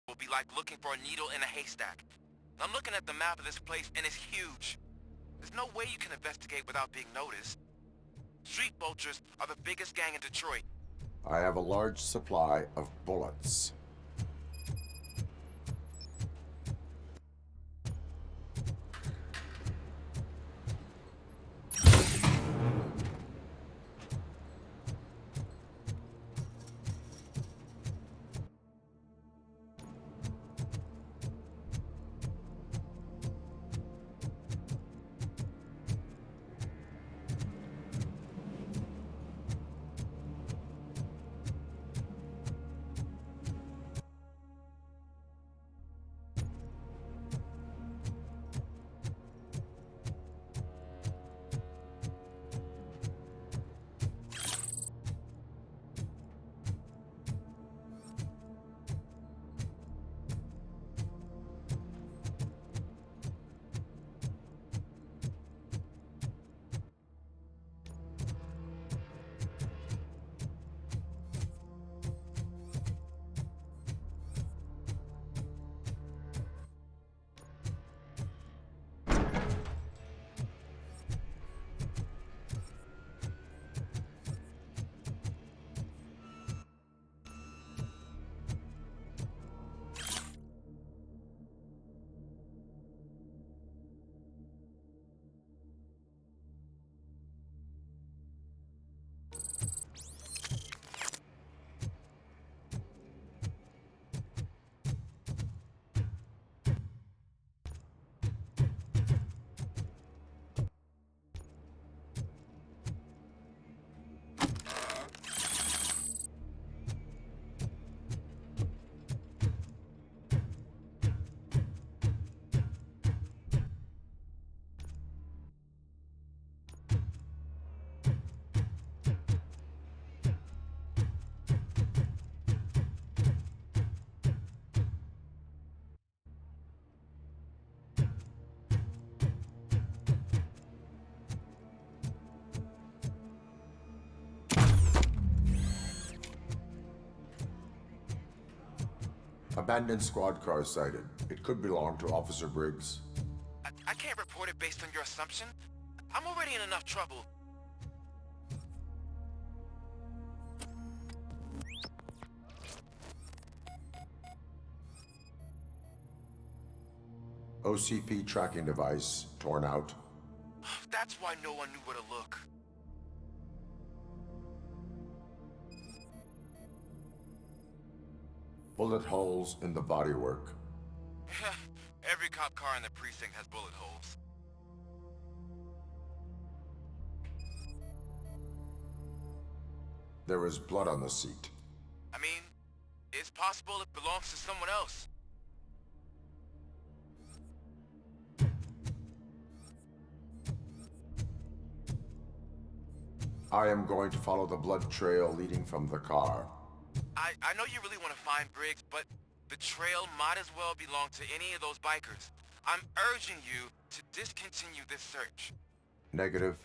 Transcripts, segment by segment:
will be like looking for a needle in a haystack. I'm looking at the map of this place and it's huge. There's no way you can investigate without being noticed. Street vultures are the biggest gang in Detroit. I have a large supply of bullets. Abandoned squad car sighted. It could belong to Officer Briggs. I can't report it based on your assumption. I'm already in enough trouble. OCP tracking device torn out. That's why no one knew where to look. Bullet holes in the bodywork. Every cop car in the precinct has bullet holes. There is blood on the seat. I mean, it's possible it belongs to someone else. I am going to follow the blood trail leading from the car. I know you really want to find Briggs, but the trail might as well belong to any of those bikers. I'm urging you to discontinue this search. Negative.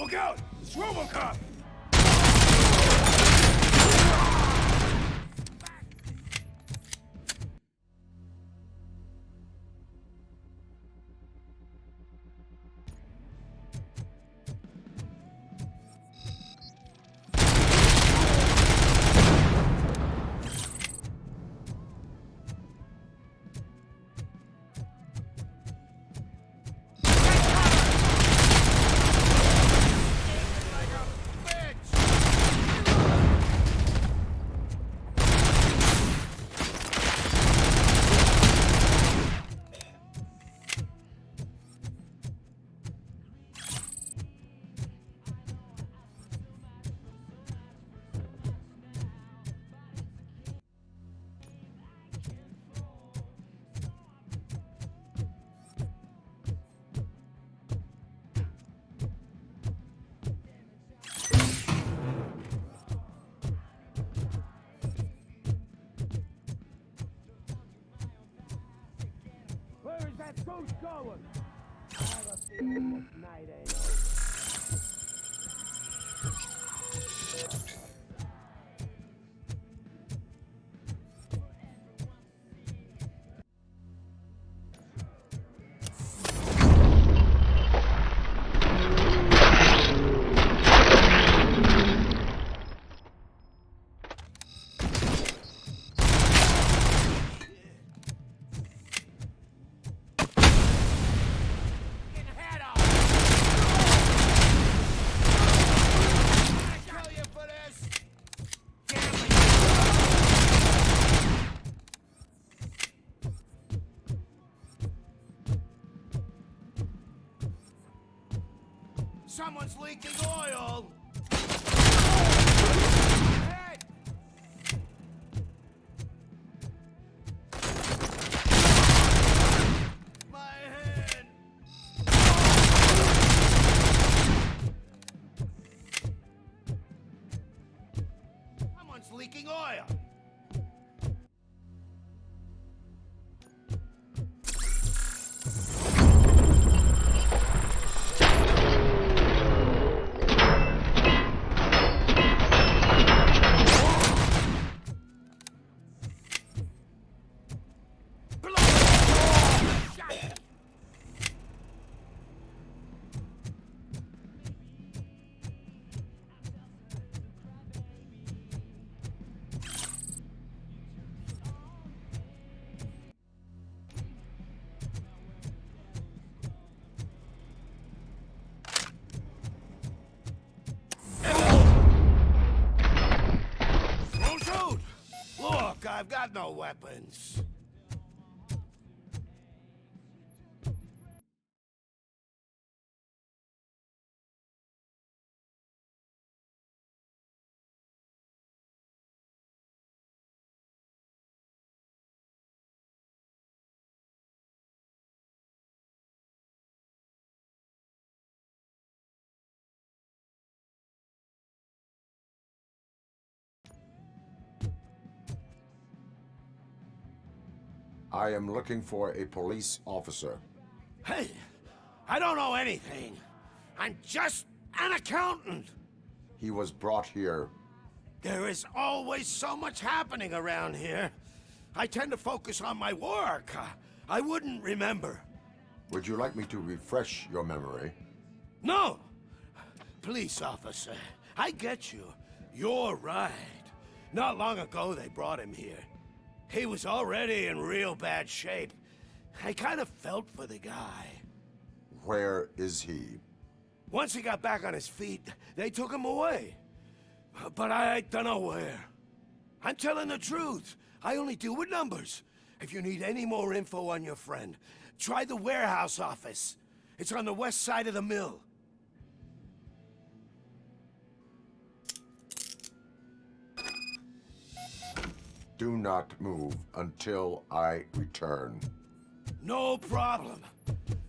Look out! It's RoboCop! Where is that ghost going? I have a feeling this night ain't over. Someone's leaking oil! Hey! My hand! Someone's leaking oil! Look, I've got no weapons. I am looking for a police officer. Hey, I don't know anything. I'm just an accountant. He was brought here. There is always so much happening around here. I tend to focus on my work. I wouldn't remember. Would you like me to refresh your memory? No! Police officer, I get you. You're right. Not long ago they brought him here. He was already in real bad shape. I kind of felt for the guy. Where is he? Once he got back on his feet, they took him away. But I don't know where. I'm telling the truth. I only deal with numbers. If you need any more info on your friend, try the warehouse office. It's on the west side of the mill. Do not move until I return. No problem.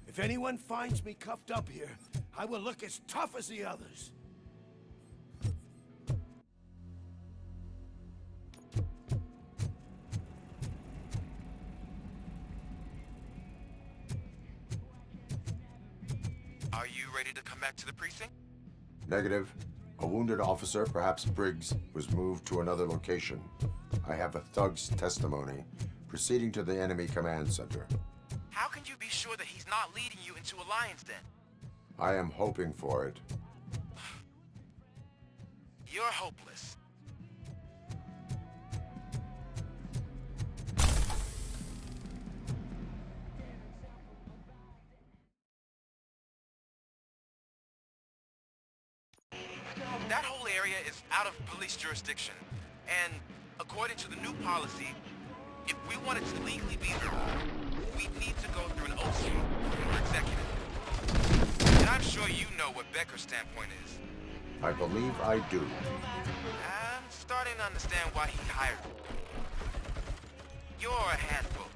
If anyone finds me cuffed up here, I will look as tough as the others. Are you ready to come back to the precinct? Negative. A wounded officer, perhaps Briggs, was moved to another location. I have a thug's testimony, proceeding to the enemy command center. How can you be sure that he's not leading you into a lion's den? I am hoping for it. You're hopeless. That whole area is out of police jurisdiction, and according to the new policy, if we wanted to legally be there, we'd need to go through an OC from our executive. And I'm sure you know what Becker's standpoint is. I believe I do. I'm starting to understand why he hired you. You're a handful.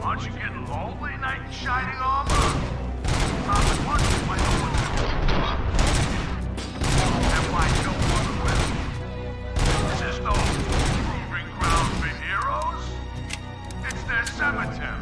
Aren't you getting lonely, knight in shining armor? Probably wondering why no one's and why no one will. This is no proving ground for heroes. It's their cemetery.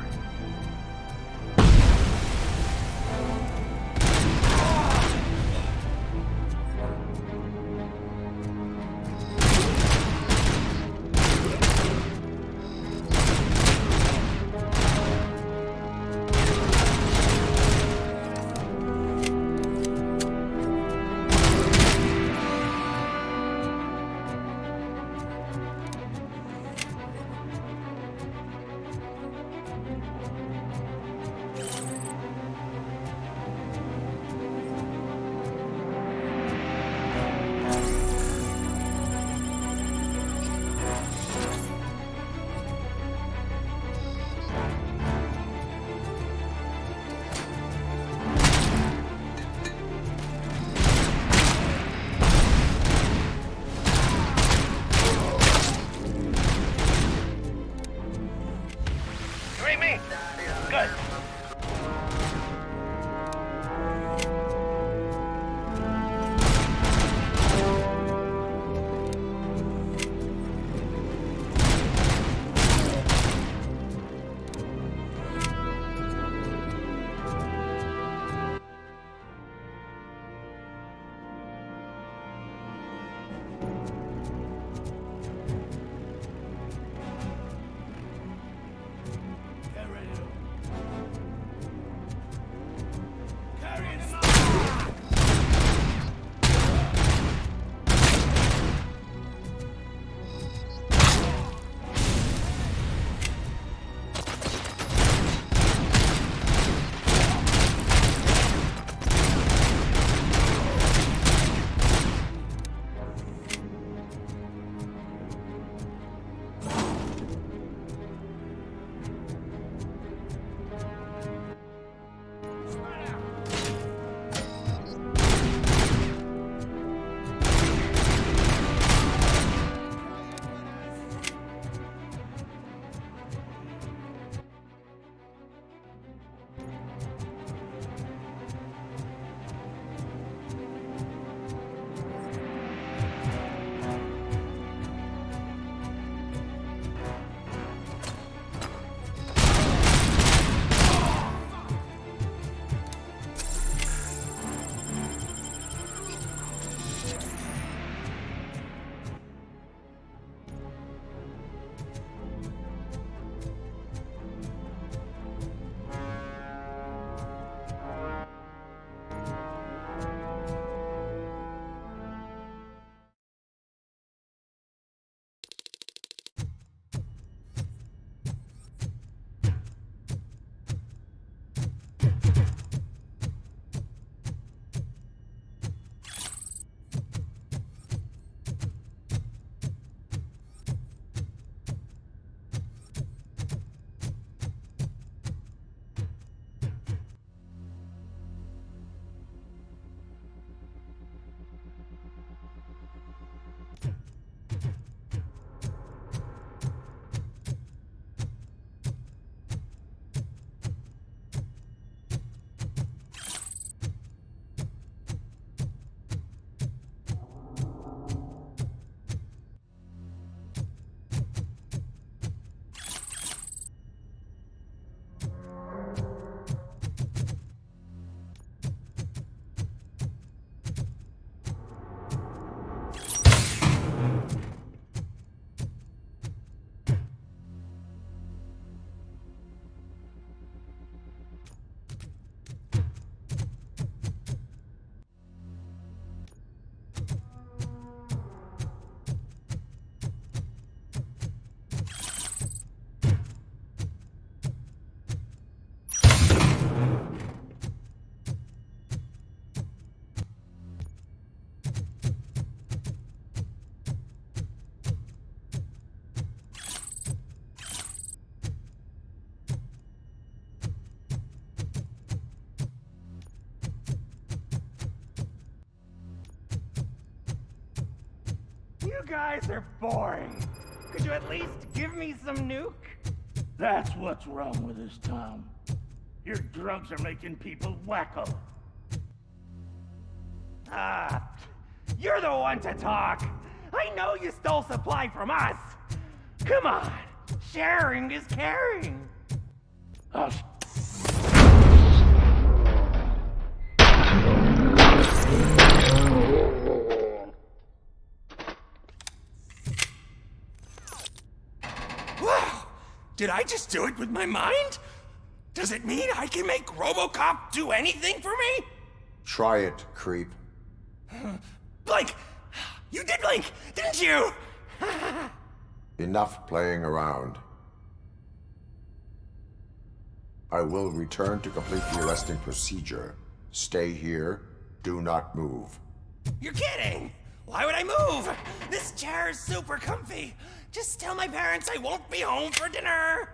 You guys are boring. Could you at least give me some nuke? That's what's wrong with this town. Your drugs are making people wacko. Ah, you're the one to talk. I know you stole supply from us. Come on, sharing is caring. Oh, Wow, did I just do it with my mind? Does it mean I can make RoboCop do anything for me? Try it, creep. Blink! You did blink, didn't you? Enough playing around. I will return to complete the arresting procedure. Stay here. Do not move. You're kidding! Why would I move? This chair is super comfy. Just tell my parents I won't be home for dinner.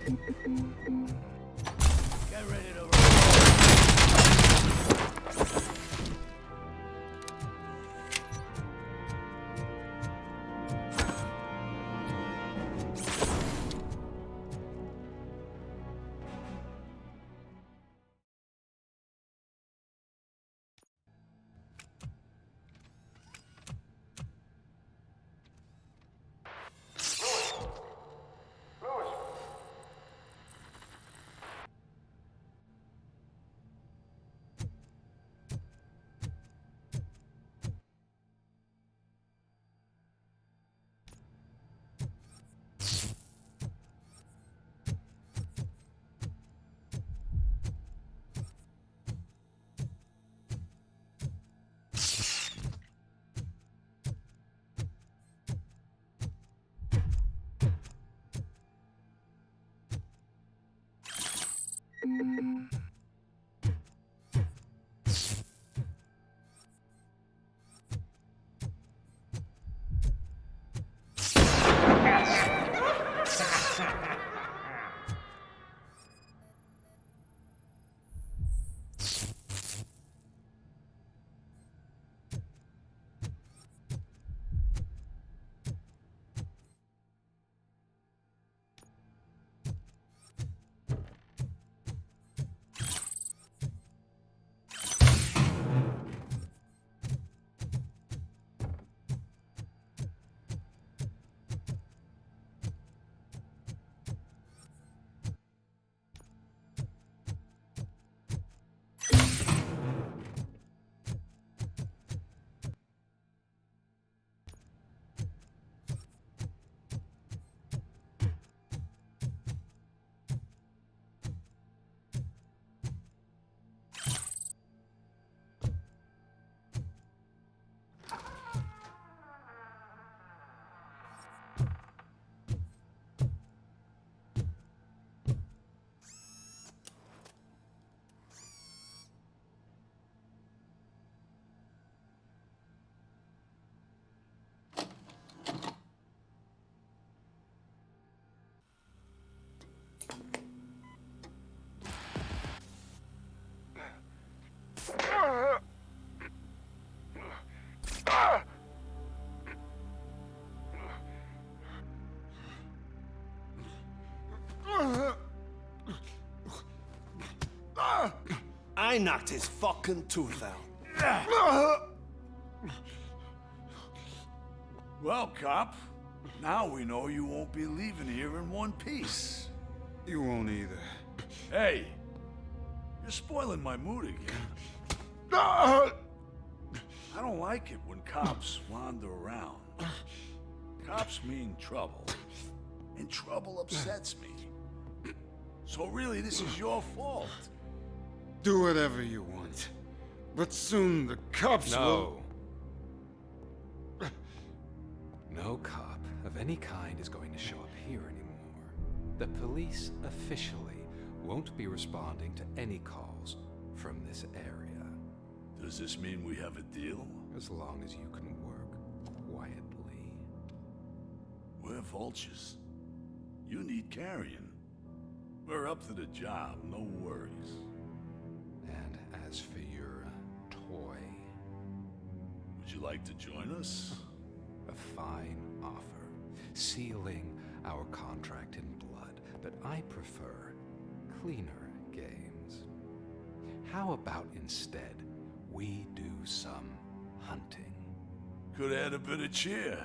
Get ready to roll. I knocked his fucking tooth out. Well, cop, now we know you won't be leaving here in one piece. You won't either. Hey, you're spoiling my mood again. I don't like it when cops wander around. Cops mean trouble, and trouble upsets me. So really, this is your fault. Do whatever you want. But soon the cops will... No cop of any kind is going to show up here anymore. The police officially won't be responding to any calls from this area. Does this mean we have a deal? As long as you can work quietly. We're vultures. You need carrion. We're up to the job, no worries. And as for your toy, Would you like to join us? a fine offer, sealing our contract in blood, but I prefer cleaner games. How about instead we do some hunting? Could add a bit of cheer.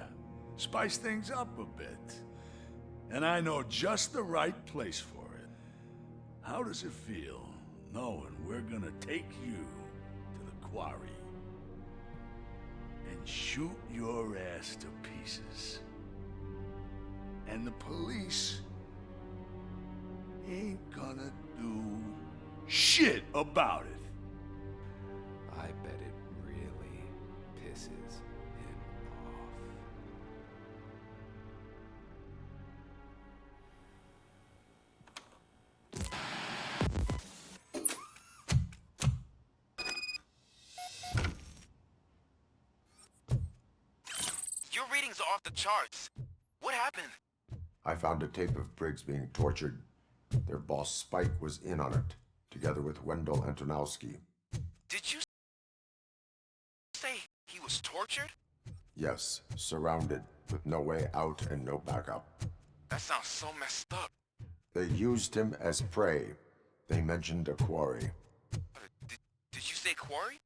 Spice things up a bit. And I know just the right place for it. How does it feel knowing we're gonna take you to the quarry and shoot your ass to pieces? And the police ain't gonna do shit about it. I bet it really pisses him off. Your readings are off the charts. What happened? I found a tape of Briggs being tortured Their boss Spike was in on it, together with Wendell Antonowski. Did you say he was tortured? Yes, surrounded, with no way out and no backup. That sounds so messed up. They used him as prey. They mentioned a quarry. Did you say quarry?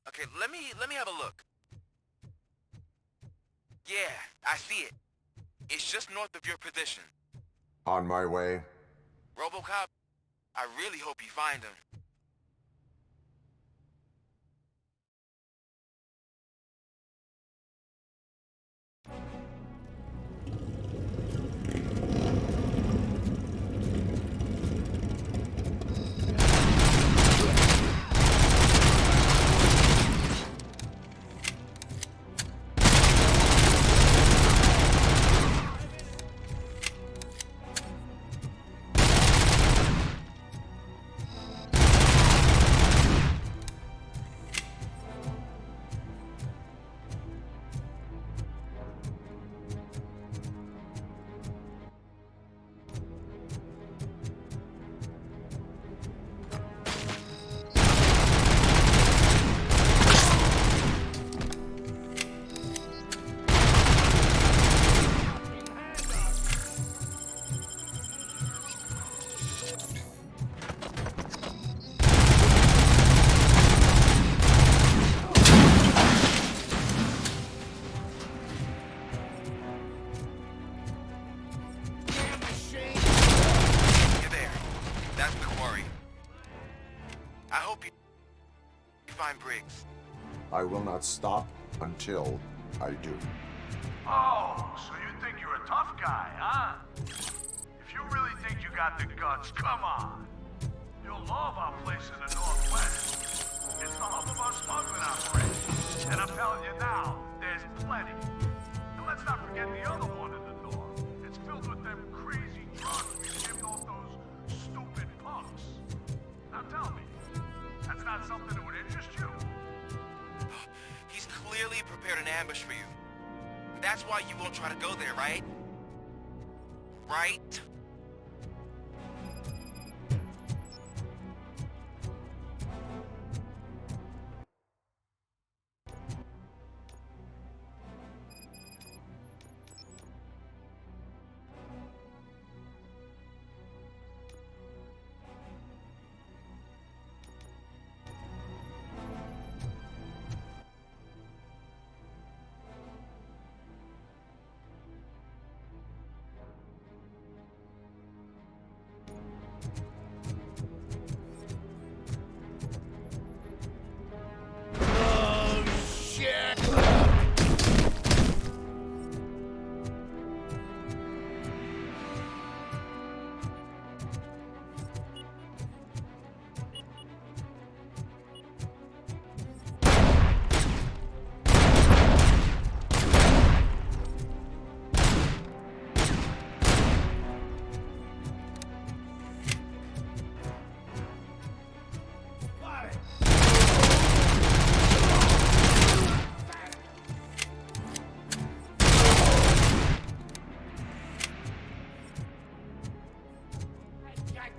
Okay, let me have a look. Yeah, I see it. It's just north of your position. On my way. RoboCop, I really hope you find him. Briggs. I will not stop until I do. Oh, so you think you're a tough guy, huh? If you really think you got the guts, come on. You'll love our place in the Northwest. It's the hub of our smuggling operation. And I'm telling you now, there's plenty. And let's not forget the other one in the north. It's filled with them crazy drugs we shipped off those stupid punks. Now tell me, that's not something that would interest you? He's clearly prepared an ambush for you. That's why you won't try to go there, right? Right?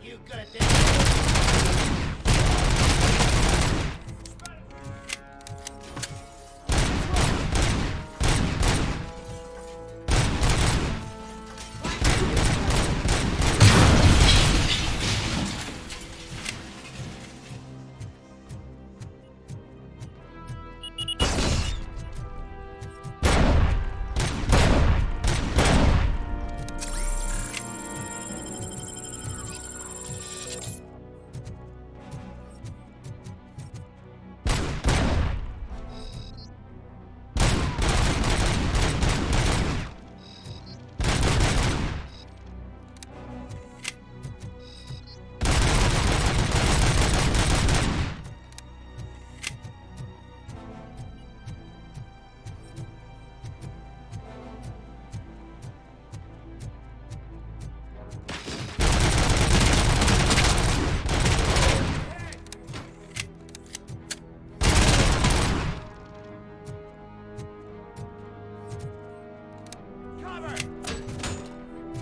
You good at this?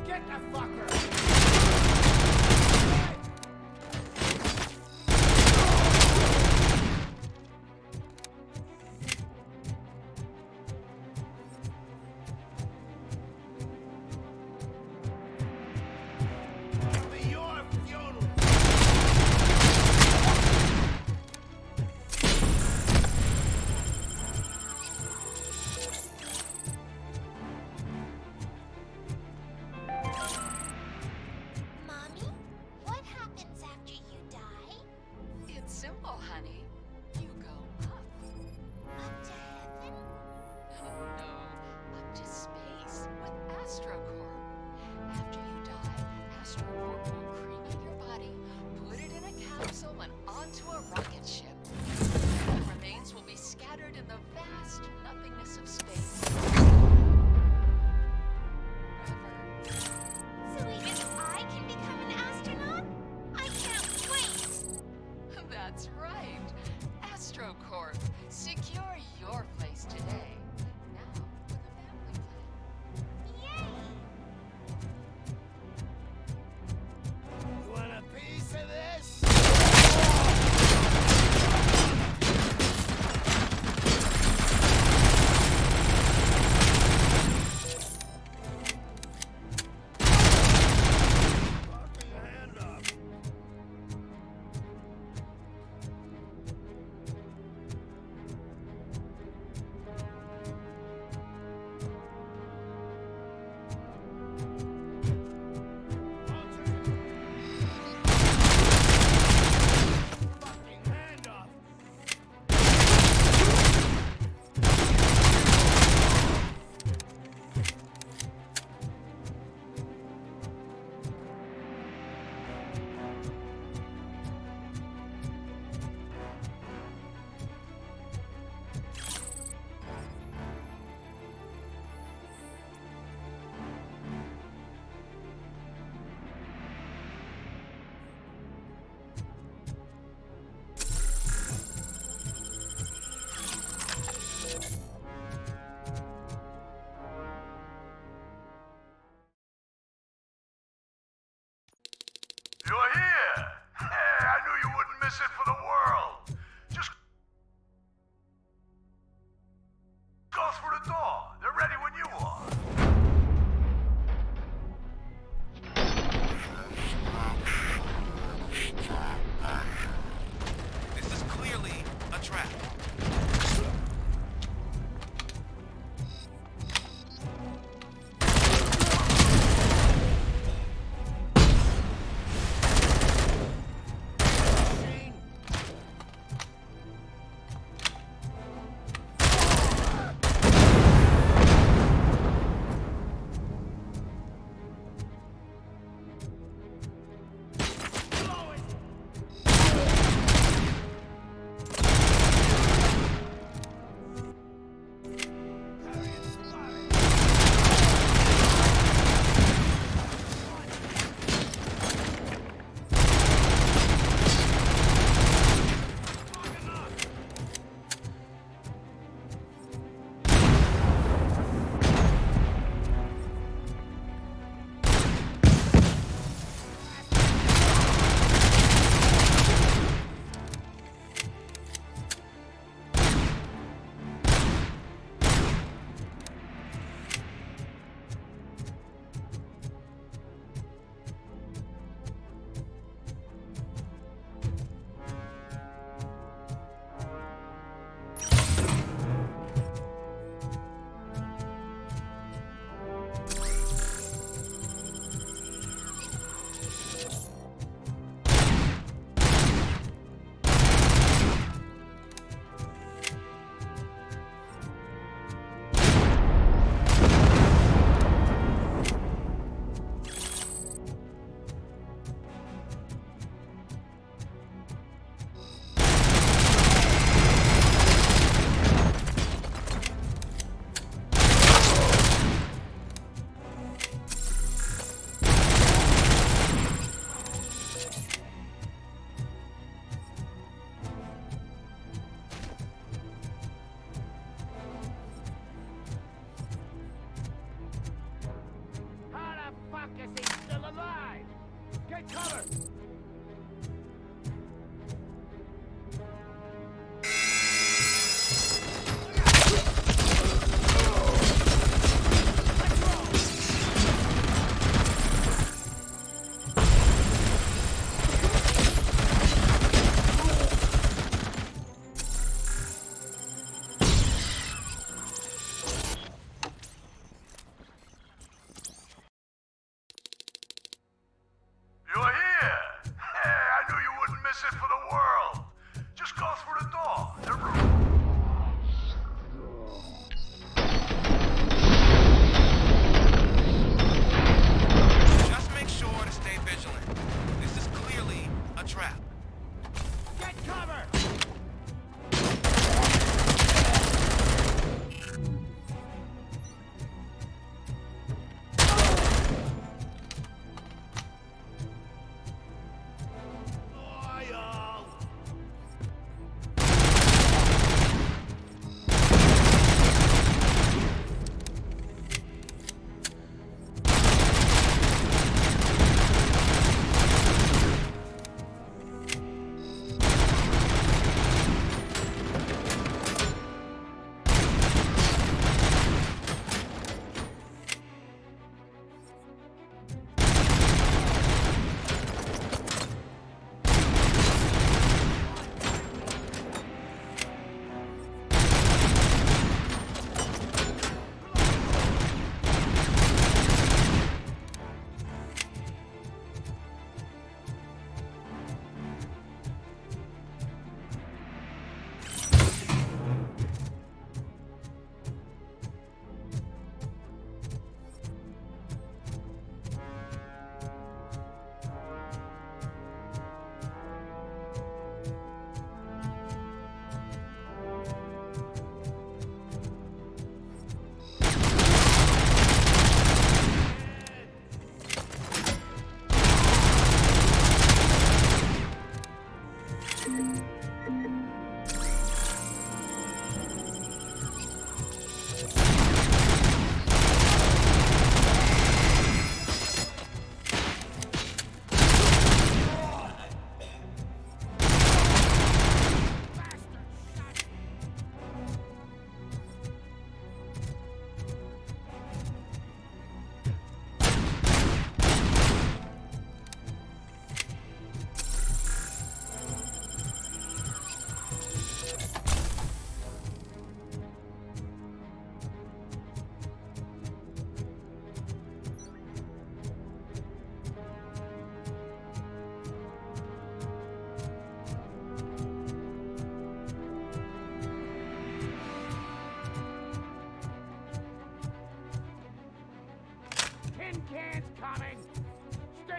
Get the fucker!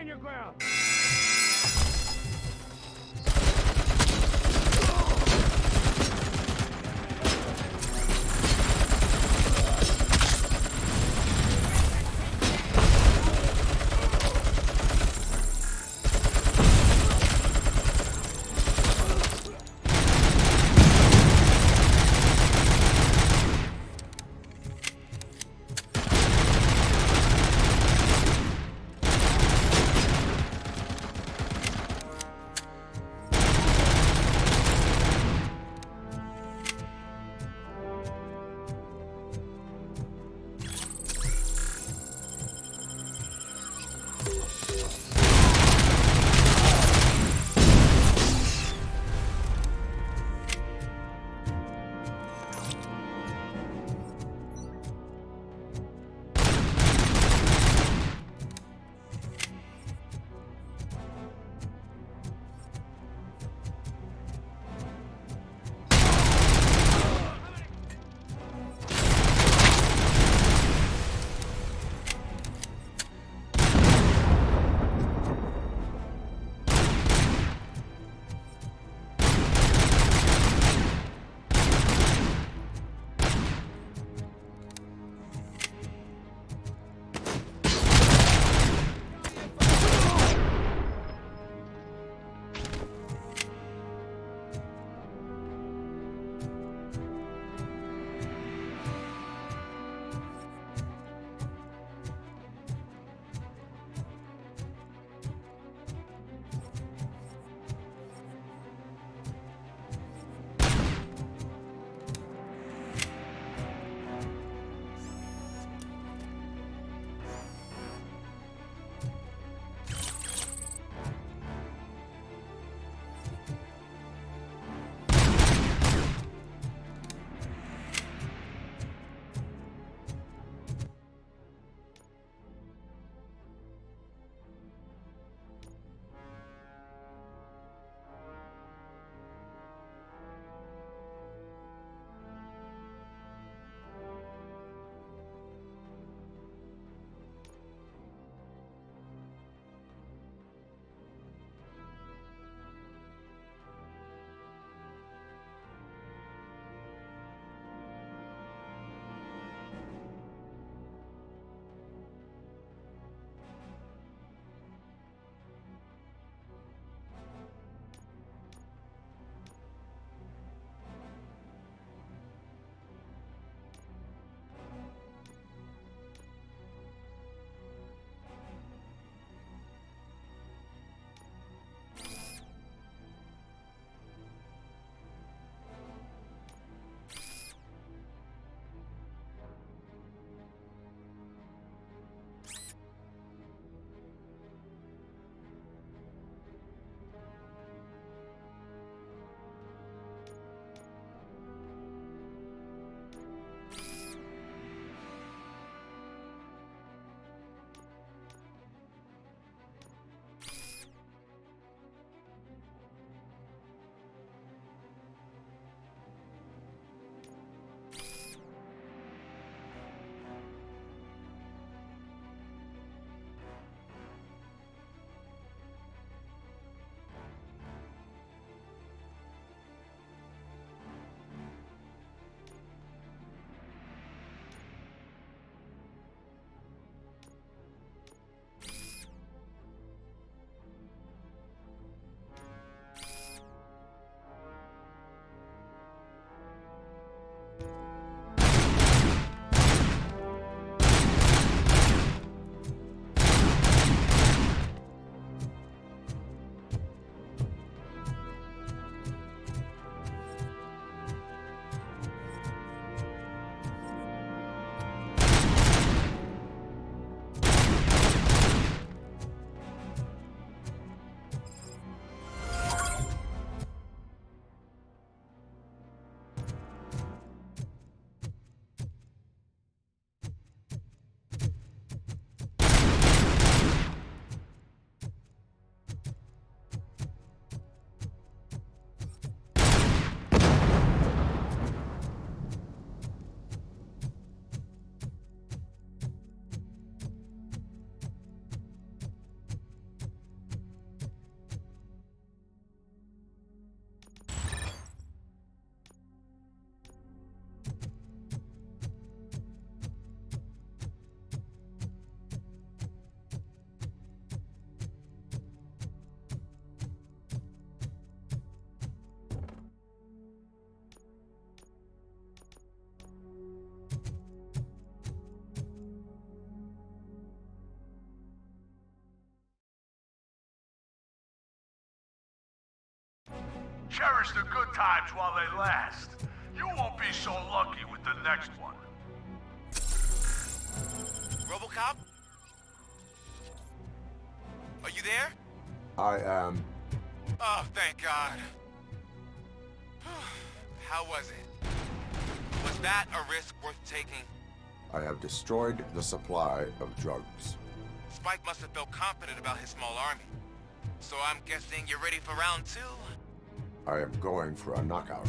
Stand your ground. cherish the good times while they last. You won't be so lucky with the next one. RoboCop? Are you there? I am. Oh, thank God. How was it? Was that a risk worth taking? I have destroyed the supply of drugs. Spike must have felt confident about his small army. So I'm guessing you're ready for round 2? I am going for a knockout.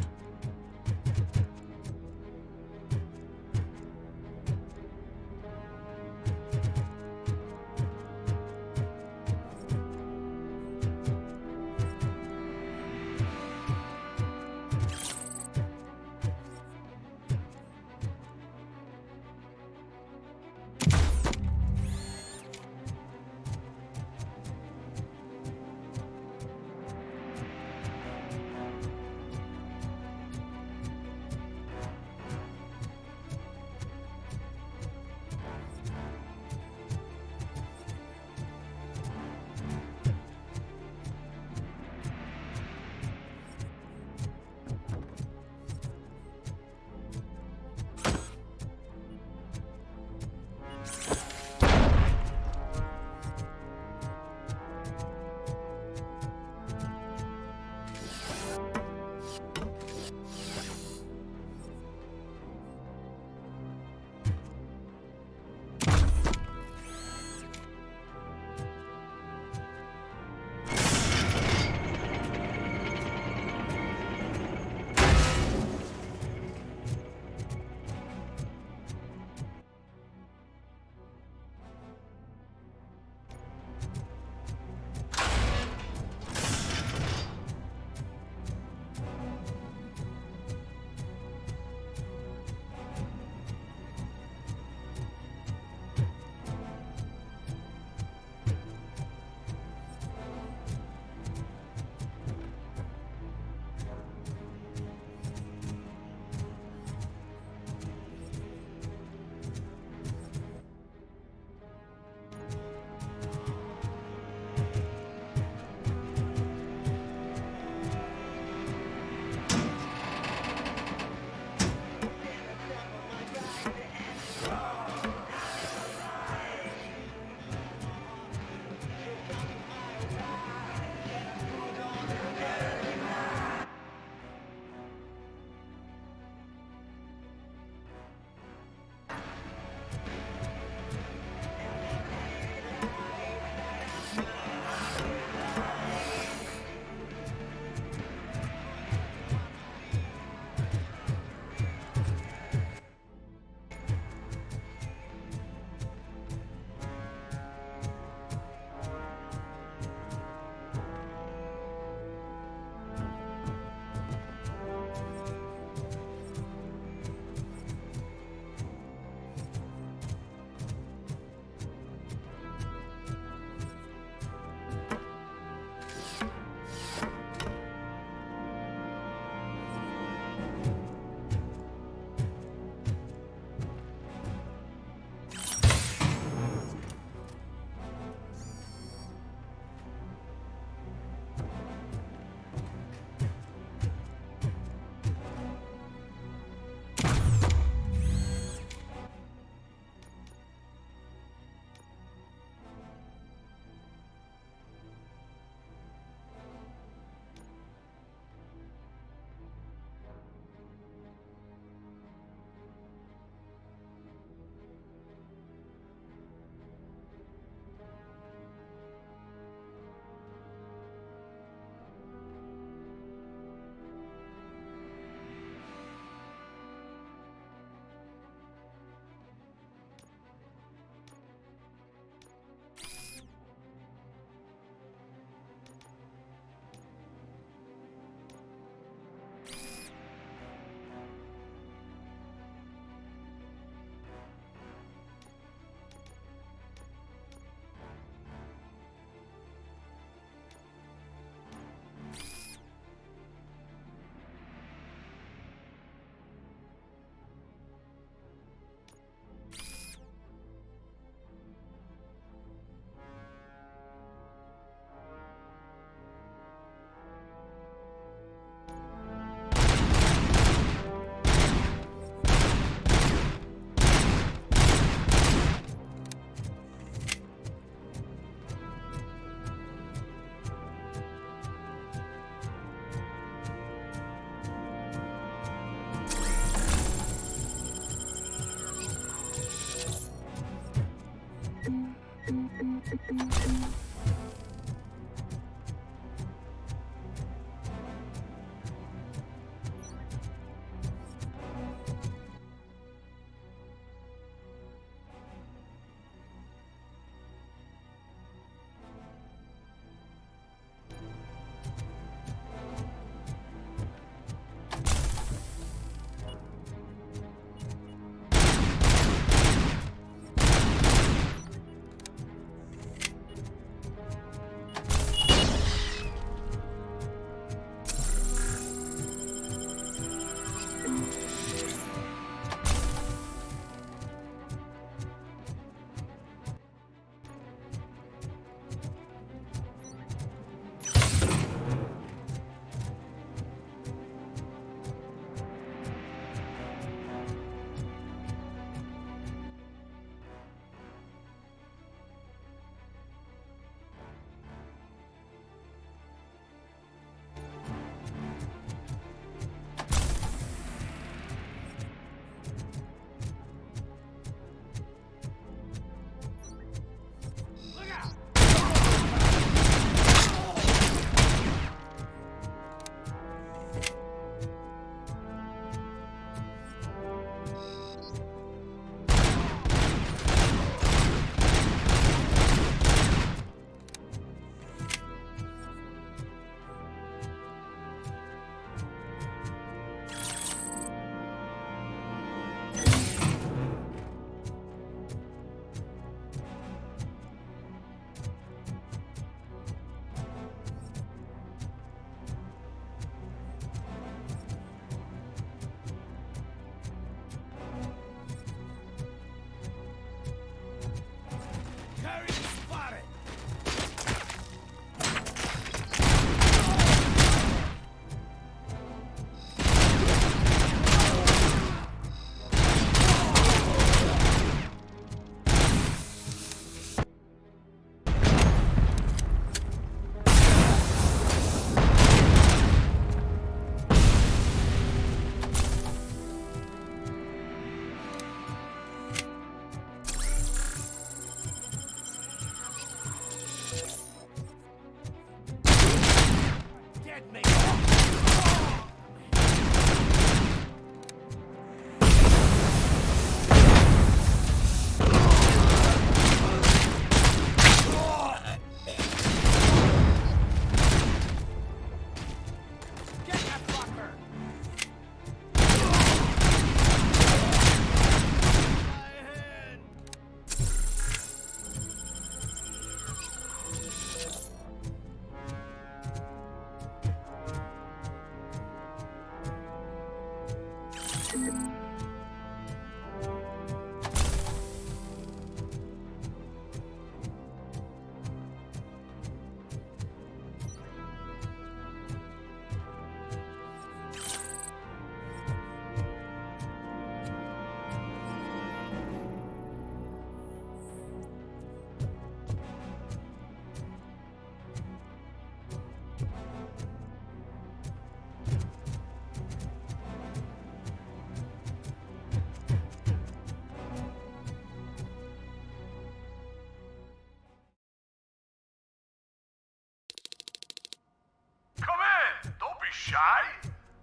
shy?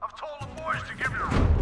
I've told the boys to give you...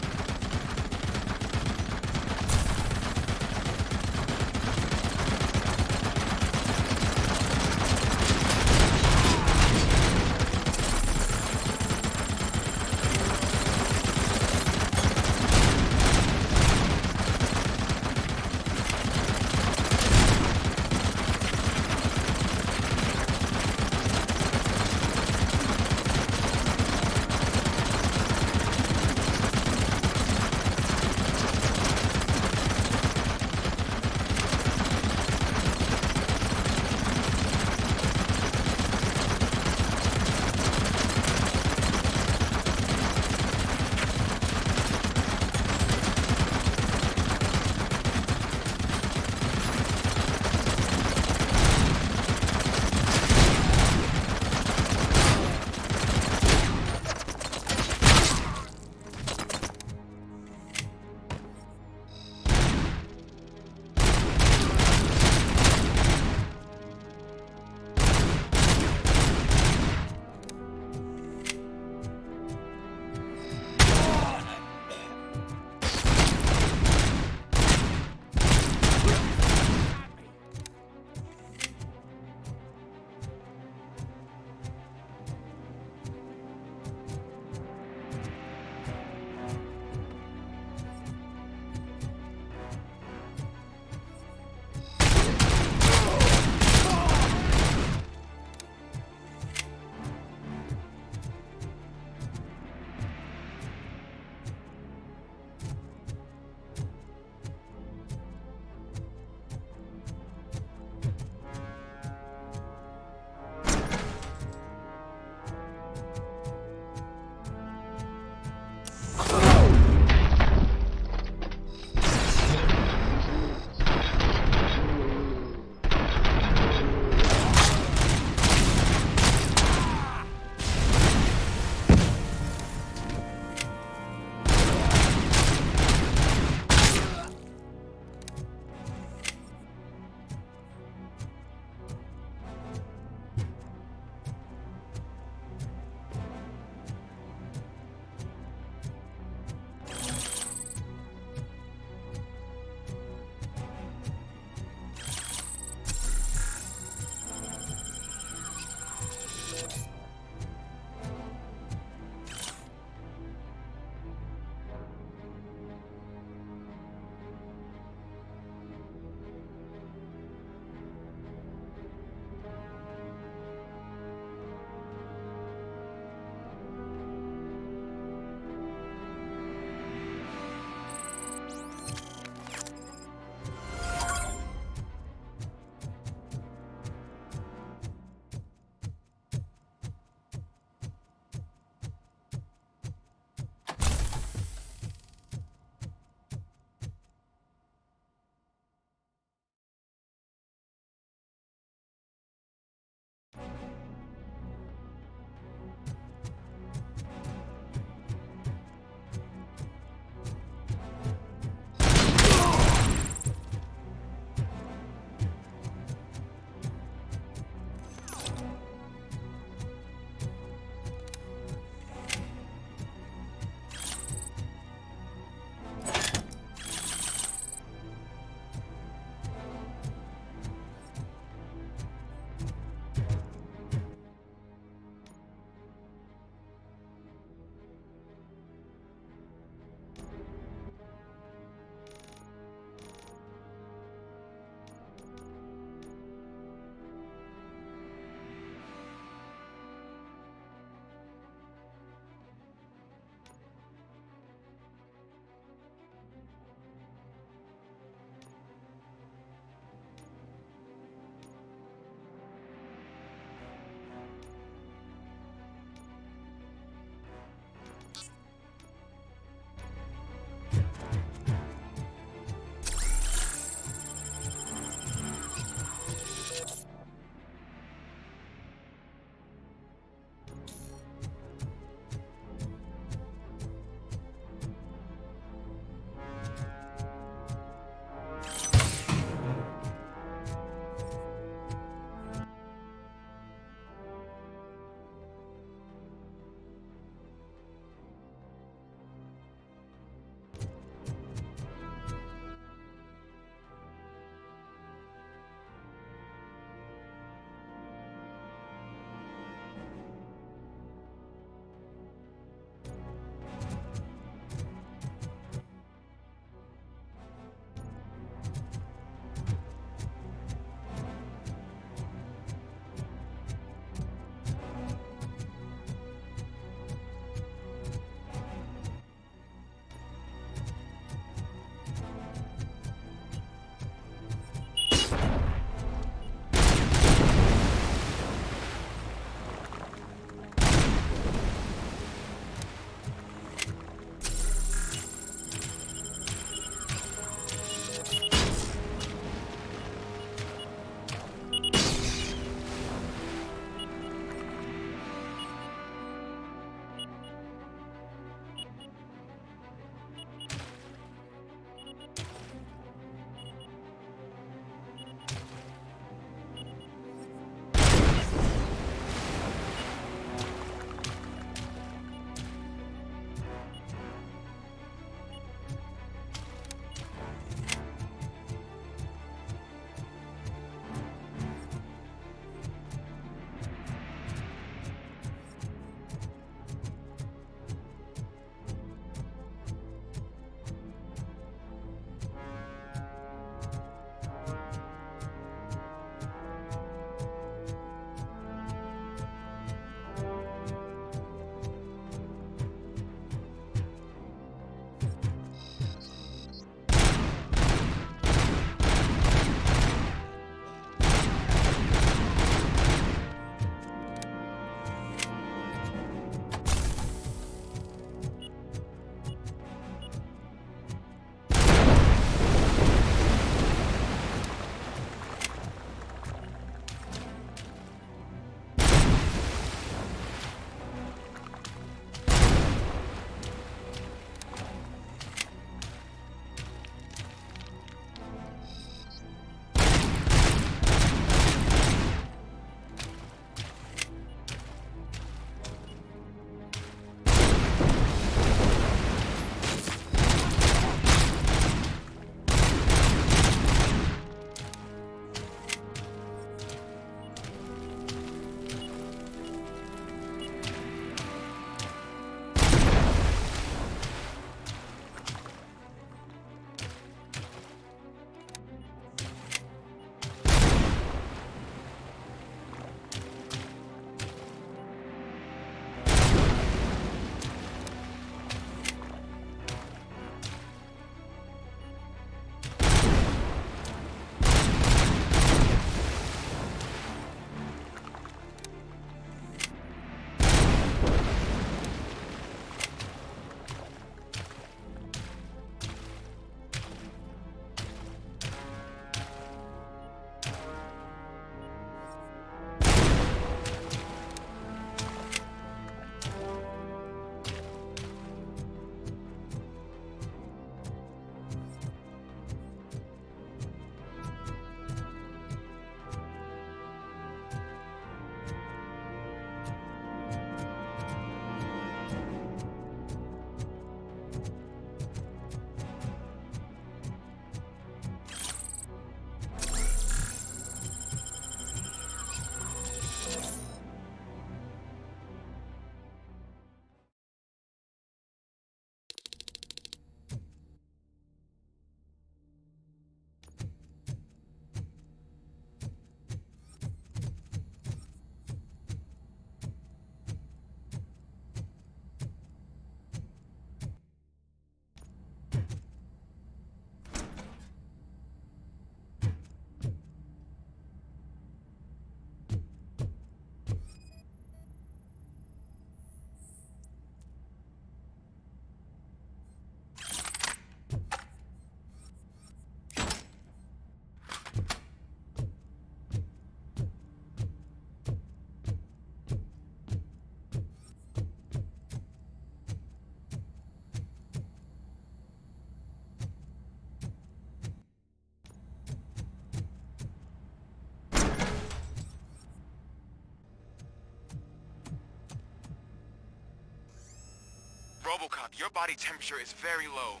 RoboCop, your body temperature is very low.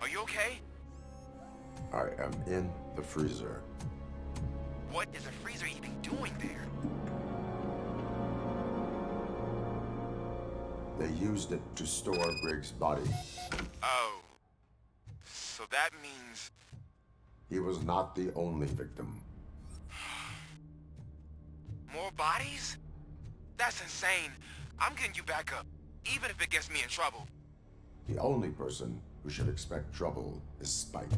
Are you okay? I am in the freezer. What is a freezer even doing there? They used it to store Briggs' body. Oh. So that means... He was not the only victim. more bodies? That's insane. I'm getting you back up, even if it gets me in trouble. The only person who should expect trouble is Spike.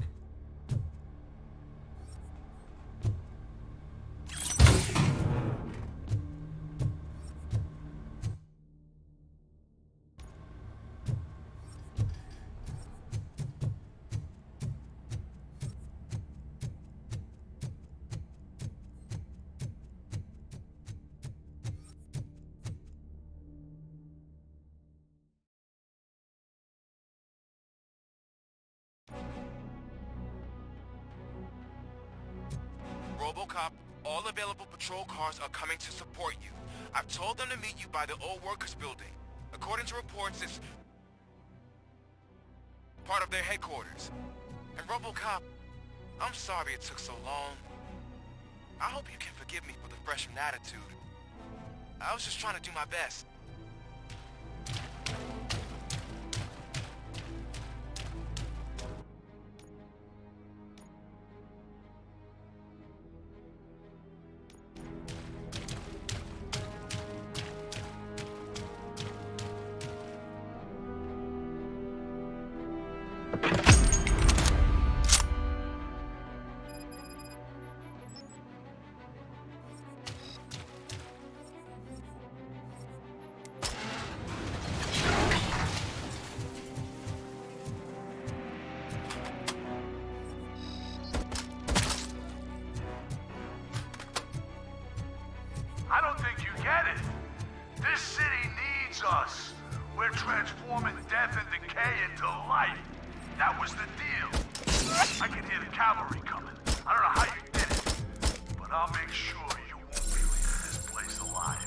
RoboCop, all available patrol cars are coming to support you. I've told them to meet you by the old workers building. According to reports, it's part of their headquarters. And RoboCop, I'm sorry it took so long. I hope you can forgive me for the freshman attitude. I was just trying to do my best. I don't think you get it. This city needs us. We're transforming death and decay into life. That was the deal. I can hear the cavalry coming. I don't know how you did it, but I'll make sure you won't be leaving this place alive.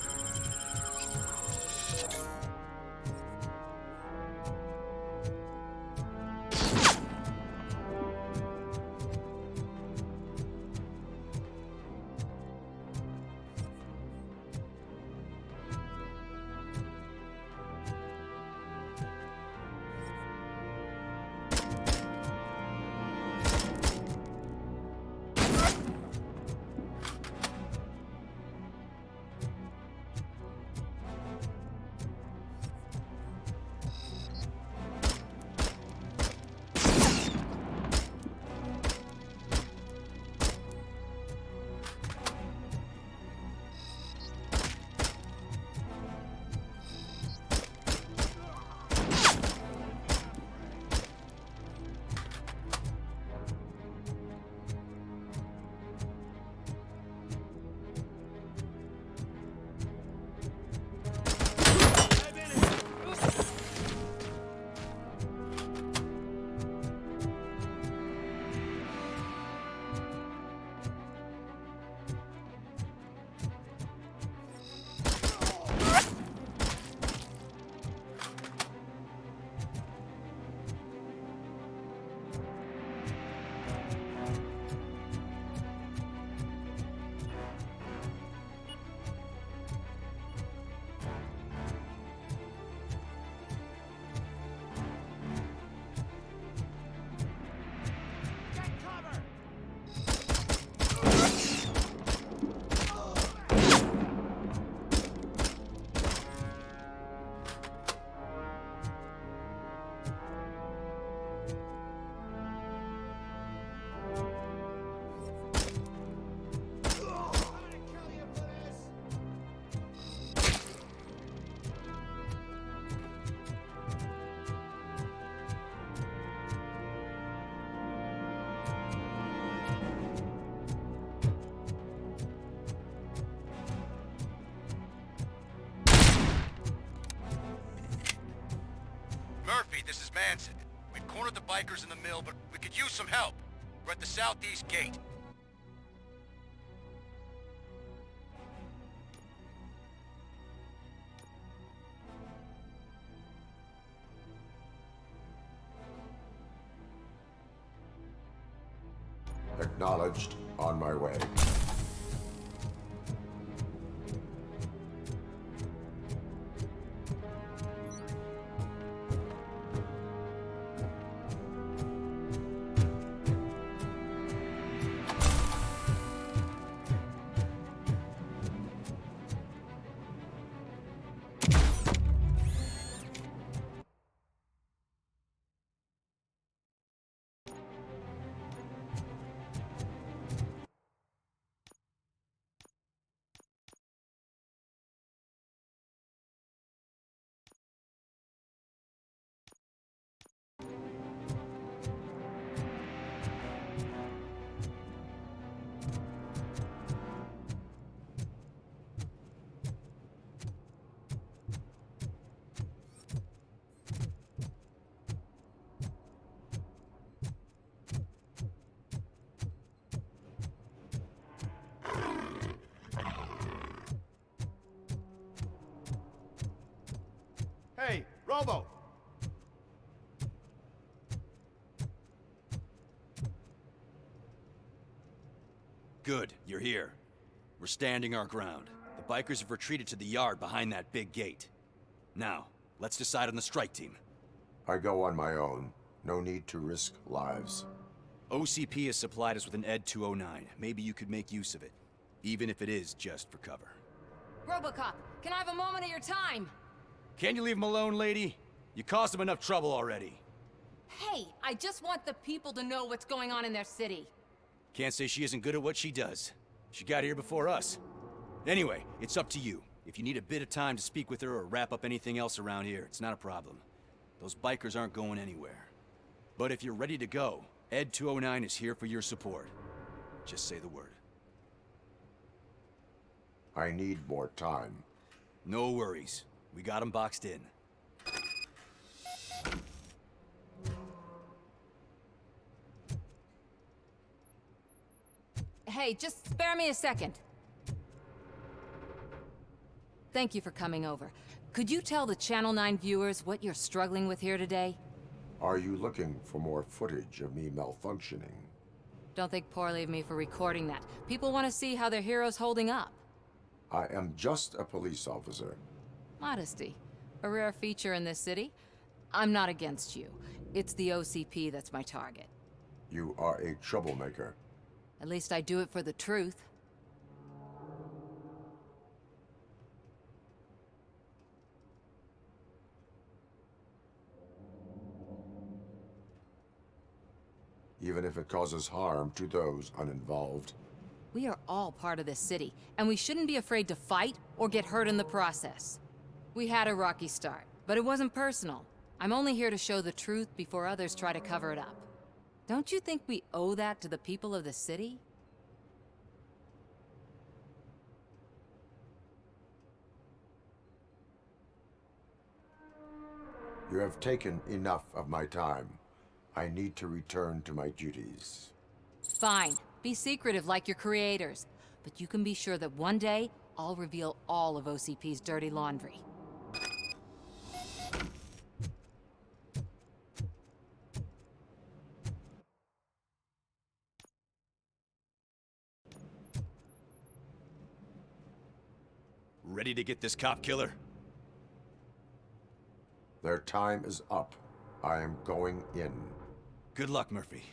Murphy, this is Manson. We've cornered the bikers in the mill, but we could use some help. We're at the southeast gate. Acknowledged. On my way. Hey, Robo! Good, you're here. We're standing our ground. The bikers have retreated to the yard behind that big gate. Now, let's decide on the strike team. I go on my own. No need to risk lives. OCP has supplied us with an ED 209. Maybe you could make use of it, even if it is just for cover. RoboCop, can I have a moment of your time? Can you leave him alone, lady? You caused him enough trouble already. Hey, I just want the people to know what's going on in their city. Can't say she isn't good at what she does. She got here before us. Anyway, it's up to you. If you need a bit of time to speak with her or wrap up anything else around here, it's not a problem. Those bikers aren't going anywhere. But if you're ready to go, ED 209 is here for your support. Just say the word. I need more time. No worries. We got him boxed in. Hey, just spare me a second. Thank you for coming over. Could you tell the Channel 9 viewers what you're struggling with here today? Are you looking for more footage of me malfunctioning? Don't think poorly of me for recording that. People want to see how their hero's holding up. I am just a police officer. Modesty. A rare feature in this city. I'm not against you. It's the OCP that's my target. You are a troublemaker. At least I do it for the truth. Even if it causes harm to those uninvolved. We are all part of this city, and we shouldn't be afraid to fight or get hurt in the process. We had a rocky start, but it wasn't personal. I'm only here to show the truth before others try to cover it up. Don't you think we owe that to the people of the city? You have taken enough of my time. I need to return to my duties. Fine. Be secretive like your creators. But you can be sure that one day, I'll reveal all of OCP's dirty laundry. Ready to get this cop killer? Their time is up. I am going in. Good luck, Murphy.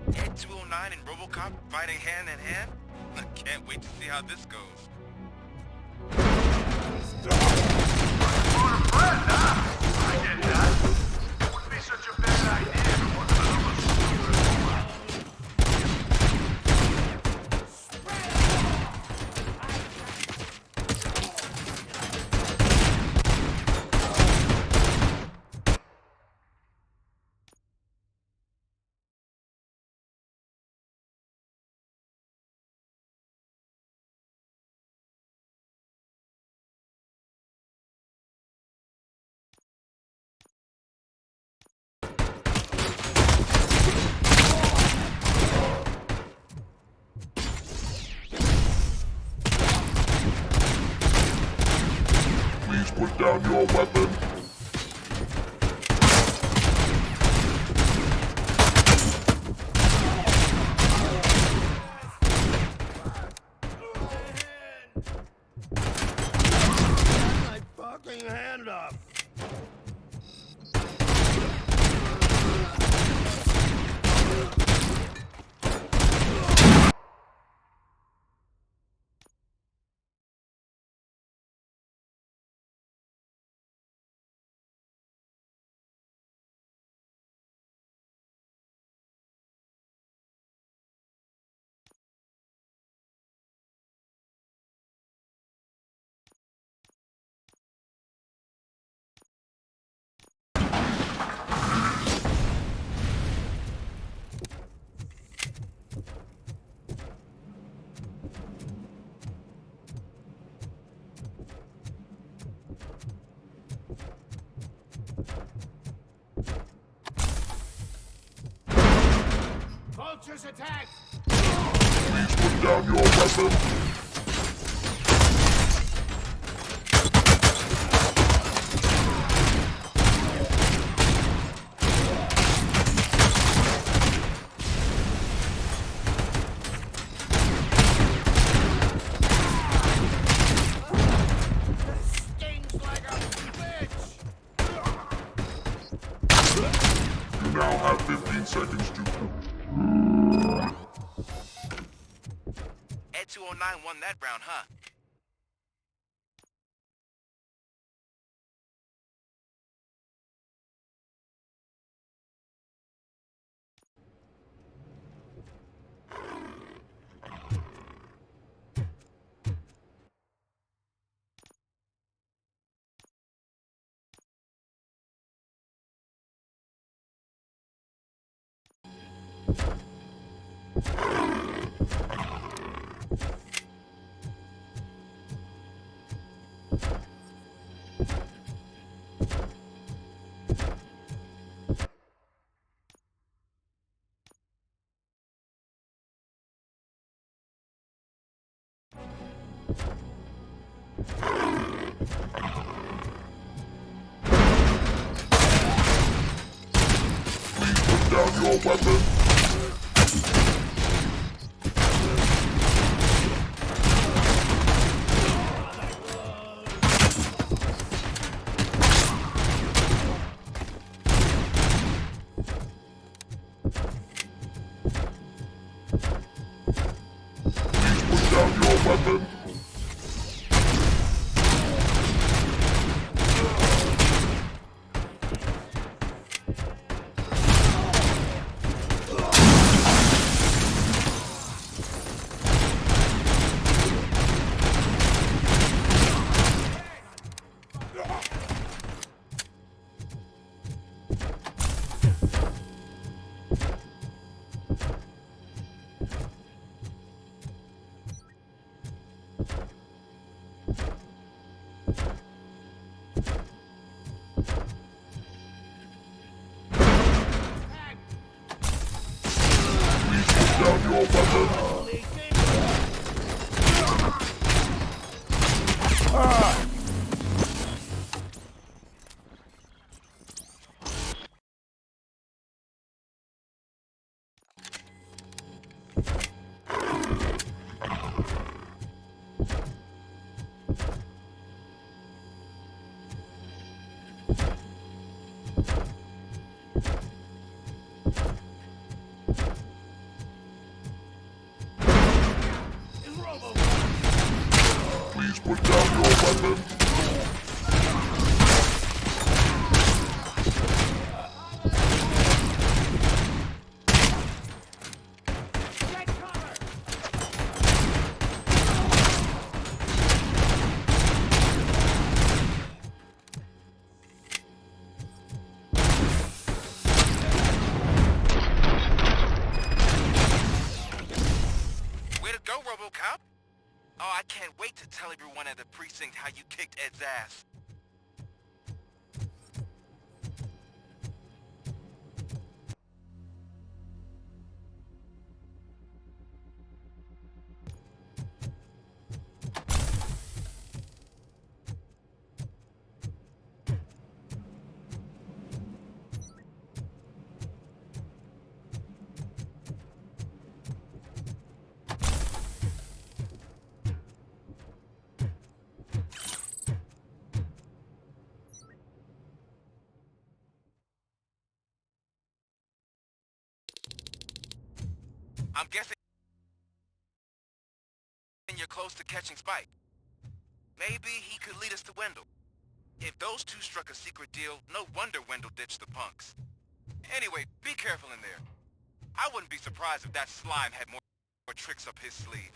Ed 209 and RoboCop fighting hand in hand? I can't wait to see how this goes. I get that. It wouldn't be such a bad idea. put down your weapon. My fucking hand up! Vultures attack! Please put down your weapon. Stings like a bitch! You now have 15 seconds to... Ed 209 won that round, huh? Put down your weapon. Please put down your weapon. Please put down your weapon. Please put down your weapon. Way to go, RoboCop! Oh, I can't wait to tell everyone at the precinct how you kicked Ed's ass. I'm guessing you're close to catching Spike. Maybe he could lead us to Wendell. If those two struck a secret deal, no wonder Wendell ditched the punks. Anyway, be careful in there. I wouldn't be surprised if that slime had more tricks up his sleeve.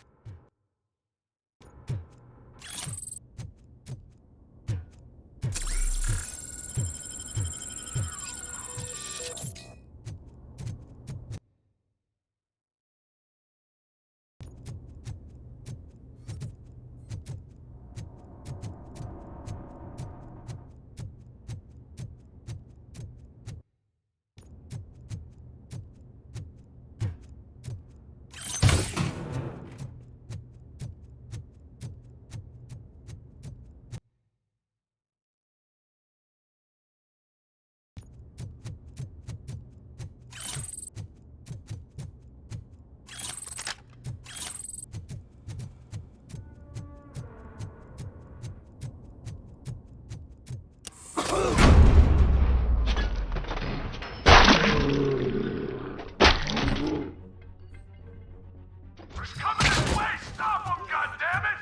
He's coming this way! Stop him, goddammit!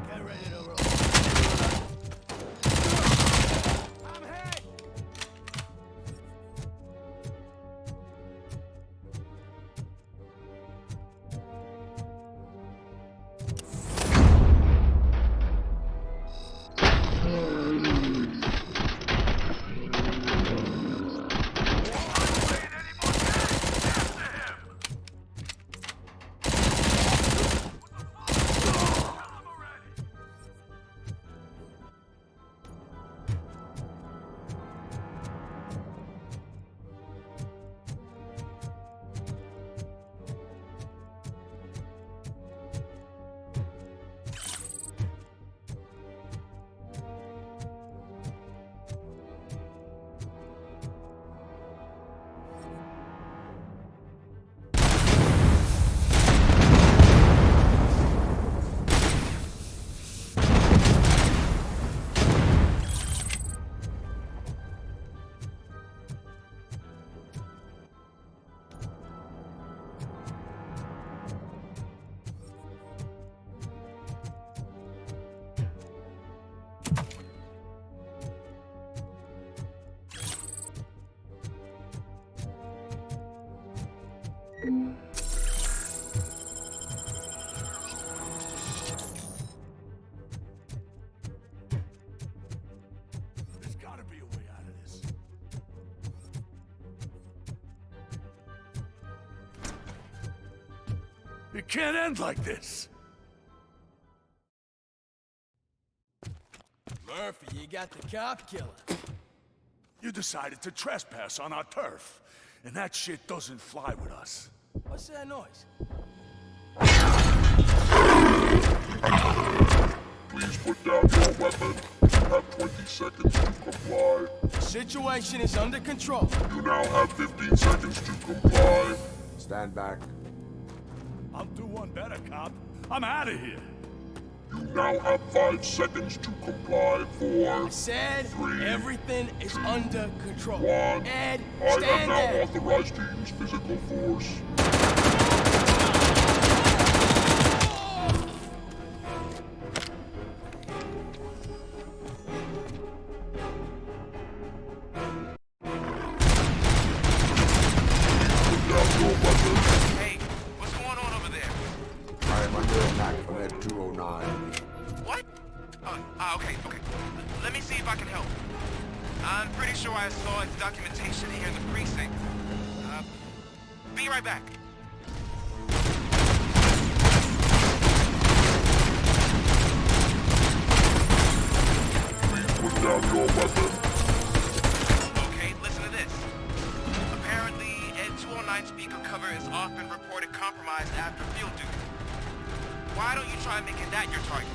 Get ready to roll. I'm hit! There's gotta be a way out of this. It can't end like this. Murphy, you got the cop killer. You decided to trespass on our turf, and that shit doesn't fly with us. What's that noise? Please put down your weapon. You have 20 seconds to comply. The situation is under control. You now have 15 seconds to comply. Stand back. I'll do one better, cop. I'm out of here. You now have 5 seconds to comply. 4, I said 3, everything is under control. 1. Ed, I am stand now there. authorized to use physical force. Put down your weapon. Hey, what's going on over there? I am under attack from Ed 209. What? Okay. Let me see if I can help. I'm pretty sure I saw its documentation here in the precinct. Be right back. Please put down your weapon. Okay, listen to this. Apparently, Ed 209 speaker cover is often reported compromised after field duty. Why don't you try making that your target?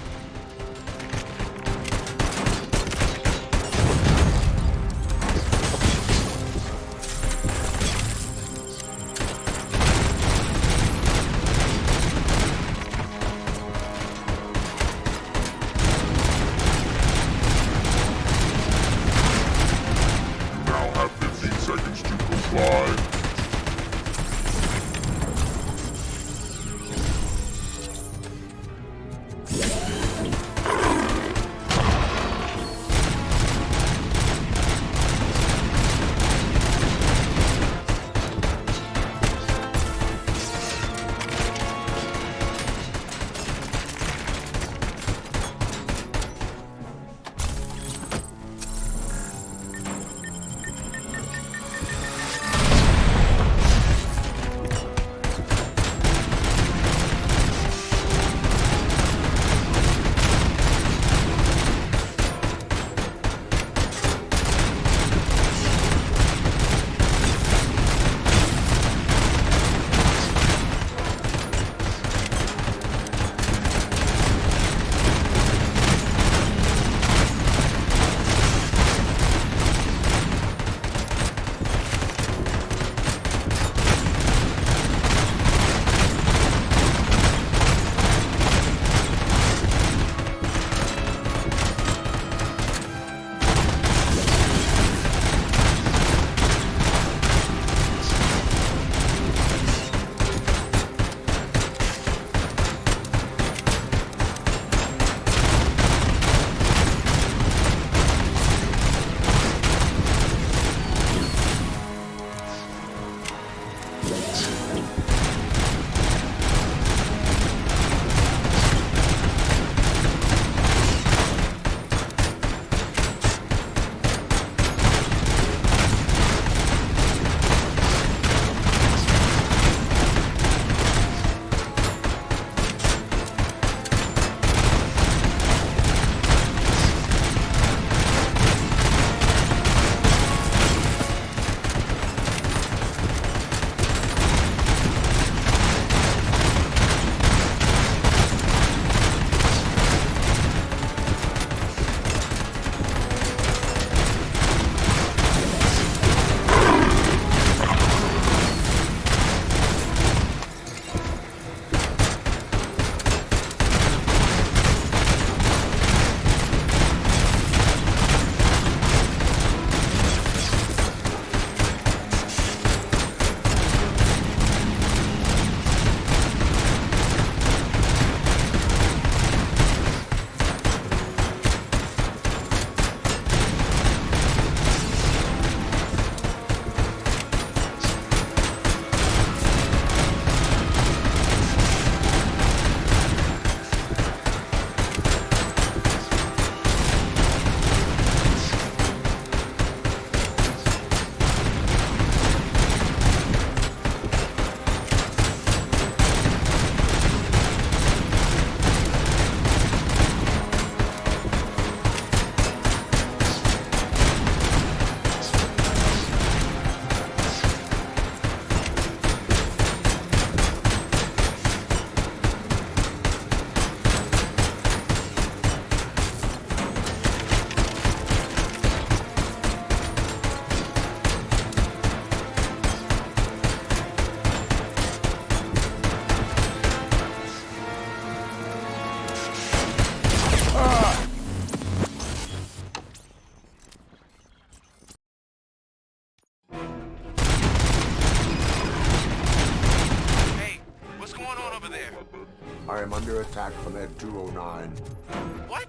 I am under attack from Ed 209. What?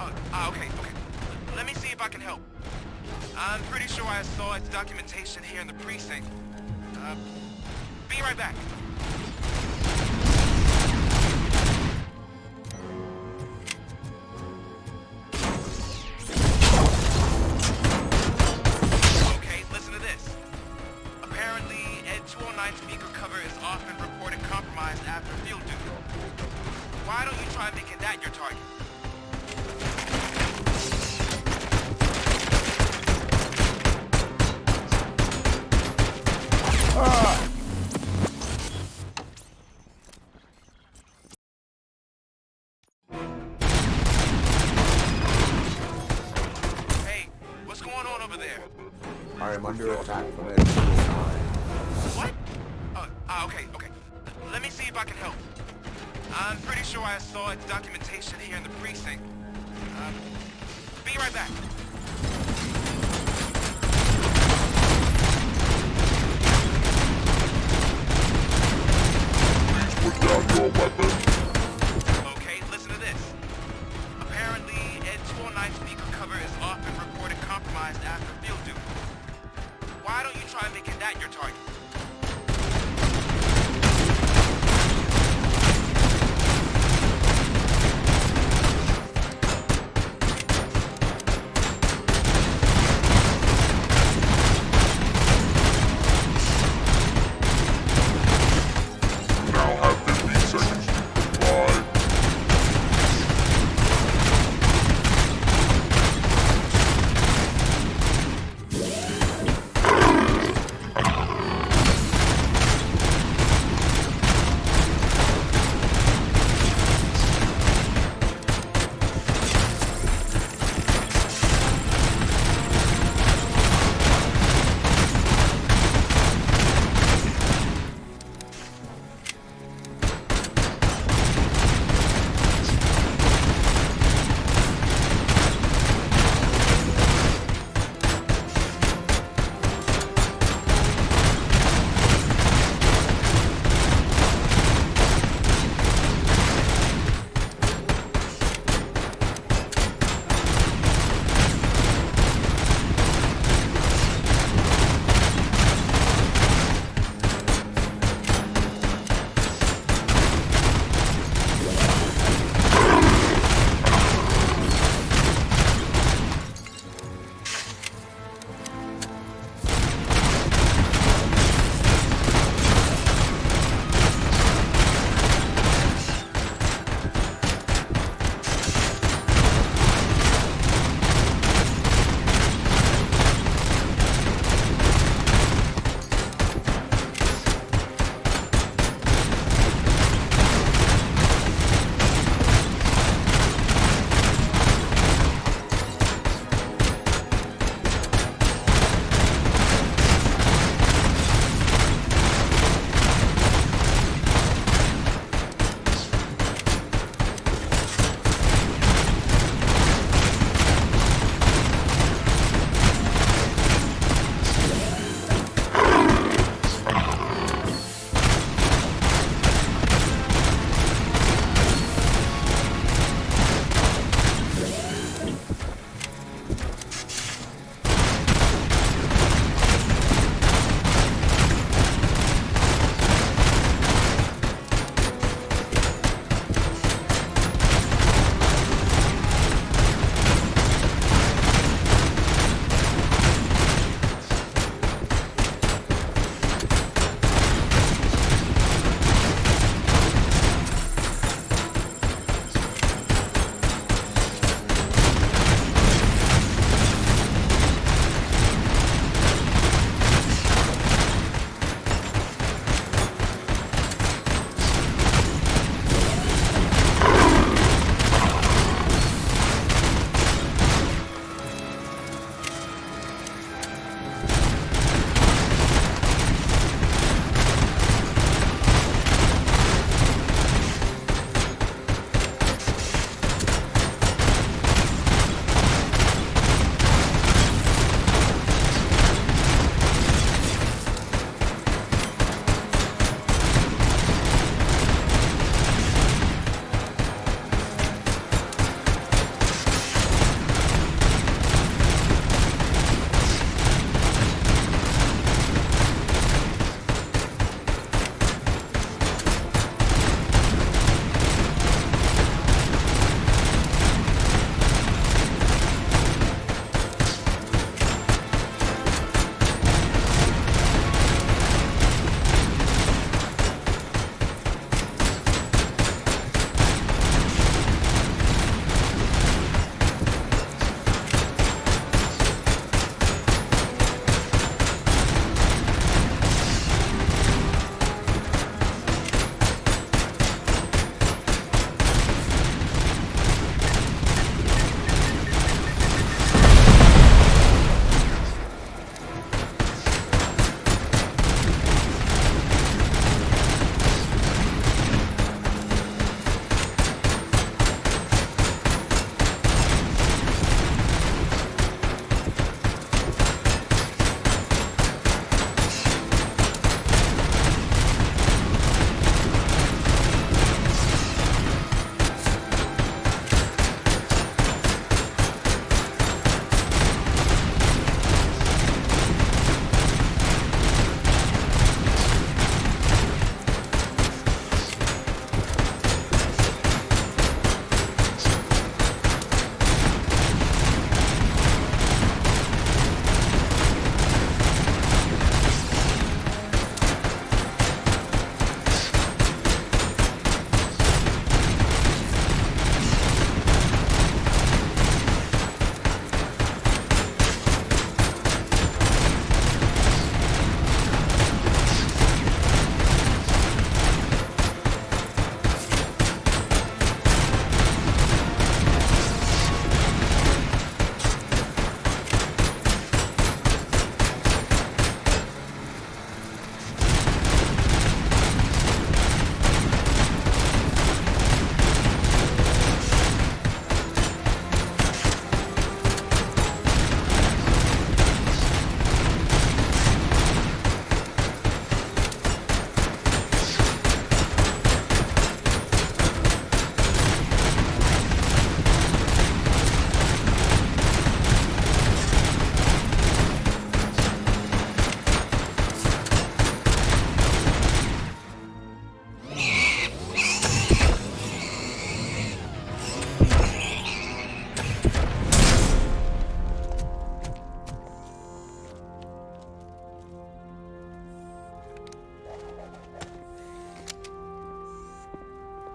Okay. Let me see if I can help. I'm pretty sure I saw its documentation here in the precinct. Be right back. Okay, listen to this. Apparently, Ed 209 speaker cover is often reported compromised after field duty. Why don't you try making that your target? Hey, what's going on over there? I am under attack from Ed 209. What? Okay. Let me see if I can help. I'm pretty sure I saw its documentation here in the precinct. Be right back. Put down your weapon. Okay, listen to this. Apparently, Ed 209 speaker cover is often reported compromised after field duty. Why don't you try making that your target?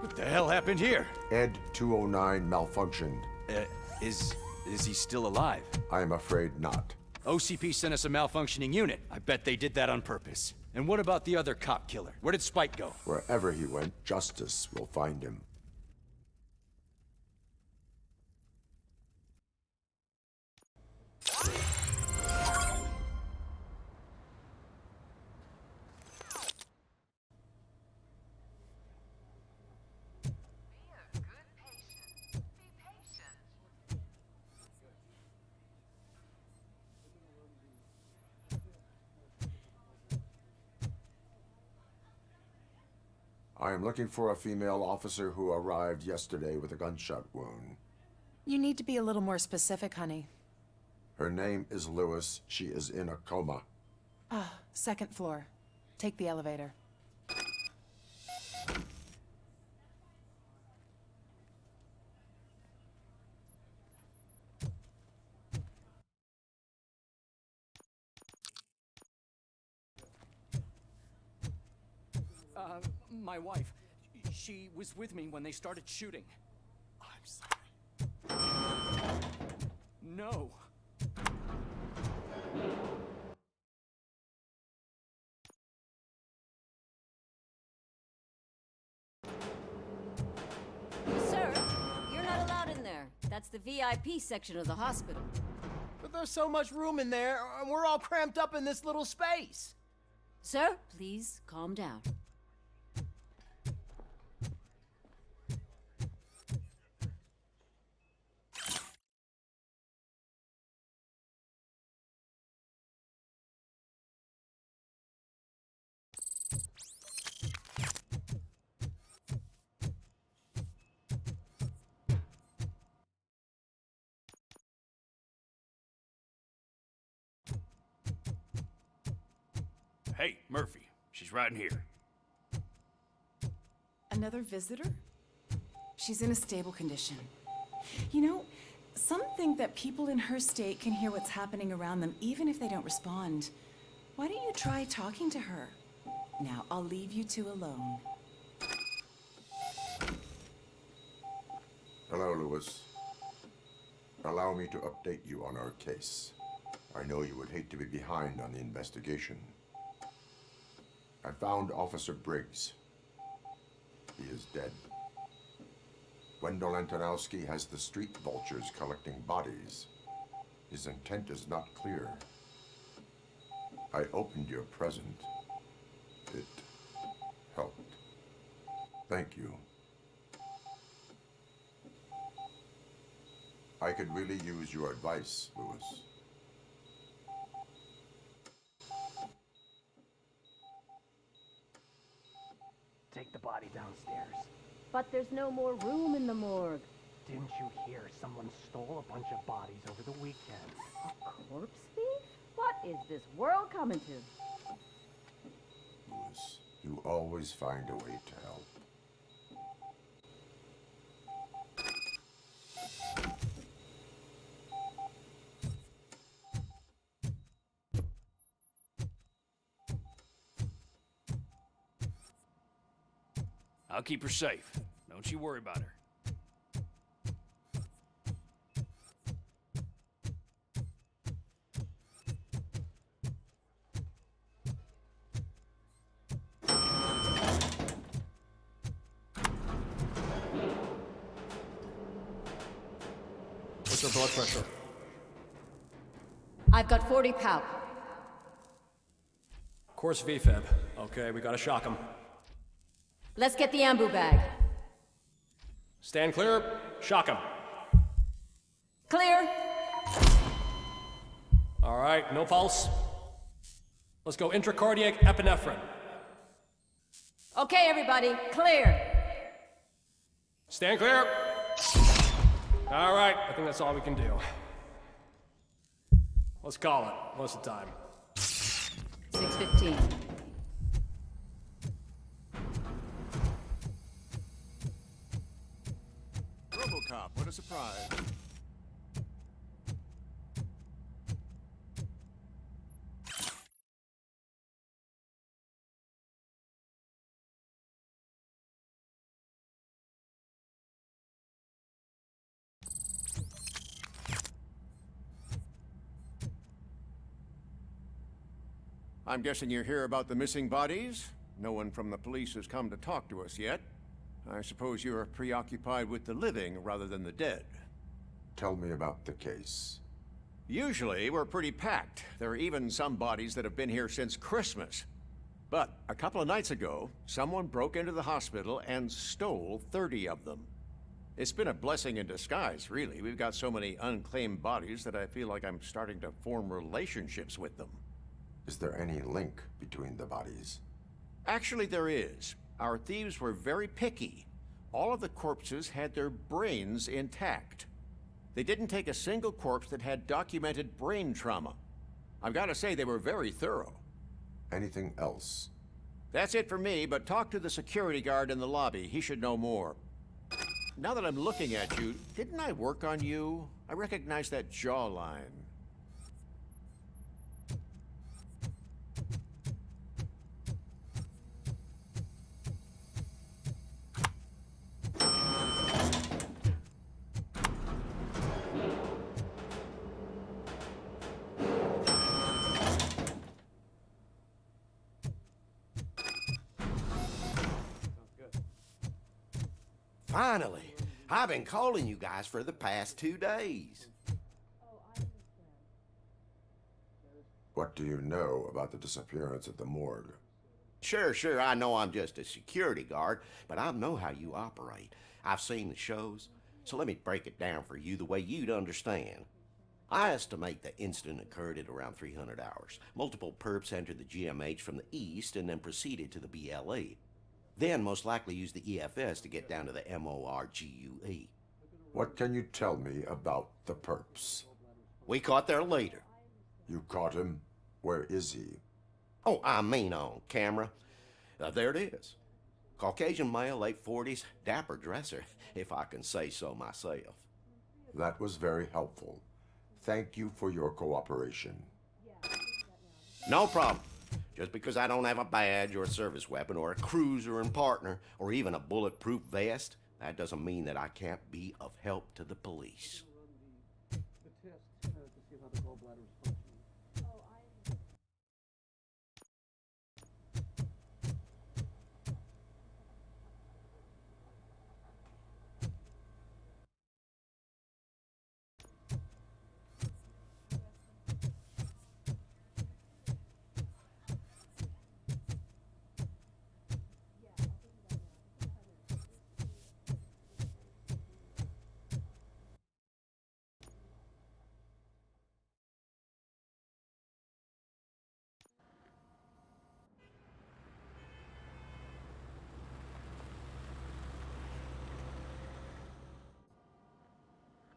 What the hell happened here? Ed 209 malfunctioned. Is he still alive? I'm afraid not. OCP sent us a malfunctioning unit. I bet they did that on purpose. And what about the other cop killer? Where did Spike go? Wherever he went, justice will find him. I am looking for a female officer who arrived yesterday with a gunshot wound. You need to be a little more specific, honey. Her name is Lewis. She is in a coma. Ah, second floor. Take the elevator. My wife. She was with me when they started shooting. I'm sorry. No. Sir, you're not allowed in there. That's the VIP section of the hospital. But there's so much room in there, and we're all cramped up in this little space. Sir, please calm down. Hey, Murphy. She's right in here. Another visitor? She's in a stable condition. You know, some think that people in her state can hear what's happening around them even if they don't respond. Why don't you try talking to her? Now, I'll leave you two alone. Hello, Lewis. Allow me to update you on our case. I know you would hate to be behind on the investigation. I found Officer Briggs. He is dead. Wendell Antonowski has the street vultures collecting bodies. His intent is not clear. I opened your present. It helped. Thank you. I could really use your advice, Lewis. Take the body downstairs. But there's no more room in the morgue. Didn't you hear someone stole a bunch of bodies over the weekend? A corpse thief? What is this world coming to? Lewis, you always find a way to help. I'll keep her safe. Don't you worry about her. What's her blood pressure? I've got 40 pow. Course VFib. Okay, we gotta shock him. Let's get the ambu bag. Stand clear. Shock him. Clear. All right, no pulse. Let's go intracardiac epinephrine. Okay, everybody, clear. Stand clear. All right, I think that's all we can do. Let's call it. What's the time? 6:15. RoboCop, what a surprise. I'm guessing you're here about the missing bodies? No one from the police has come to talk to us yet. I suppose you're preoccupied with the living rather than the dead. Tell me about the case. Usually, we're pretty packed. There are even some bodies that have been here since Christmas. But a couple of nights ago, someone broke into the hospital and stole 30 of them. It's been a blessing in disguise, really. We've got so many unclaimed bodies that I feel like I'm starting to form relationships with them. Is there any link between the bodies? Actually, there is. Our thieves were very picky. All of the corpses had their brains intact. They didn't take a single corpse that had documented brain trauma. I've got to say, they were very thorough. Anything else? That's it for me, but talk to the security guard in the lobby. He should know more. Now that I'm looking at you, didn't I work on you? I recognize that jawline. Finally! I've been calling you guys for the past 2 days. What do you know about the disappearance at the morgue? Sure, I know I'm just a security guard, but I know how you operate. I've seen the shows, so let me break it down for you the way you'd understand. I estimate the incident occurred at around 300 hours. Multiple perps entered the GMH from the east and then proceeded to the BLE. Then most likely used the EFS to get down to the MORGUE. What can you tell me about the perps? We caught their leader. You caught him? Where is he? Oh, I mean on camera. There it is. Caucasian male, late 40s, dapper dresser, if I can say so myself. That was very helpful. Thank you for your cooperation. No problem. Just because I don't have a badge or a service weapon or a cruiser and partner or even a bulletproof vest, that doesn't mean that I can't be of help to the police.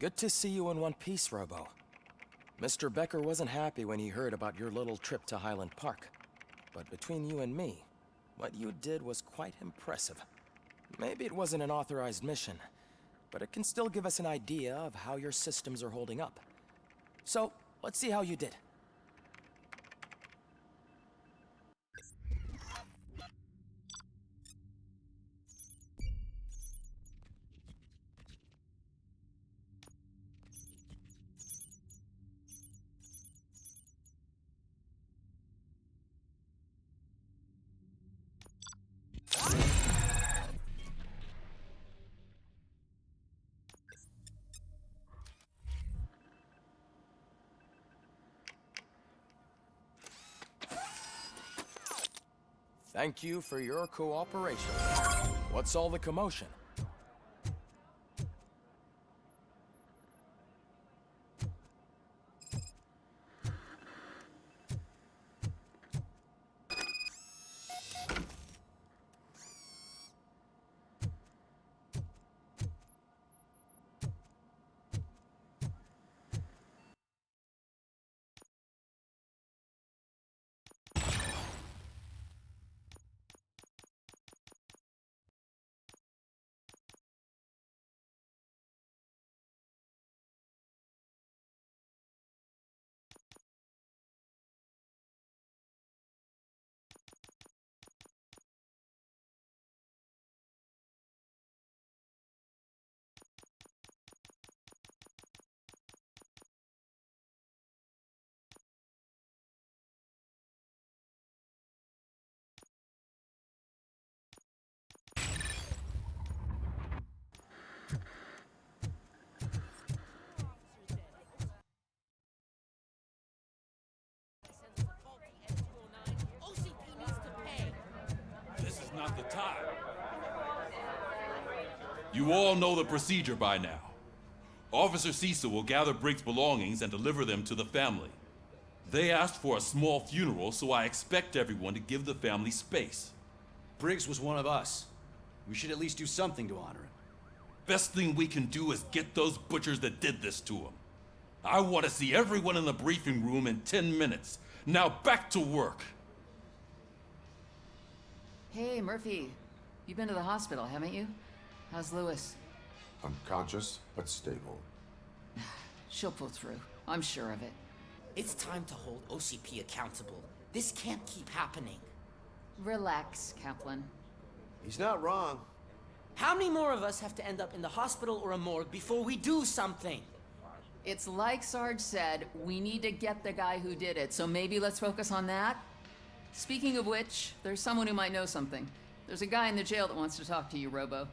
Good to see you in one piece, Robo. Mr. Becker wasn't happy when he heard about your little trip to Highland Park. But between you and me, what you did was quite impressive. Maybe it wasn't an authorized mission, but it can still give us an idea of how your systems are holding up. So, let's see how you did. Thank you for your cooperation. What's all the commotion? time. You all know the procedure by now. Officer Cecil will gather Briggs' belongings and deliver them to the family. They asked for a small funeral, so I expect everyone to give the family space. Briggs was one of us. We should at least do something to honor him. Best thing we can do is get those butchers that did this to him. I want to see everyone in the briefing room in 10 minutes. Now back to work. Hey, Murphy. You've been to the hospital, haven't you? How's Lewis? Unconscious, but stable. She'll pull through. I'm sure of it. It's time to hold OCP accountable. This can't keep happening. Relax, Kaplan. He's not wrong. How many more of us have to end up in the hospital or a morgue before we do something? It's like Sarge said, we need to get the guy who did it, so maybe let's focus on that? Speaking of which, there's someone who might know something. There's a guy in the jail that wants to talk to you, Robo.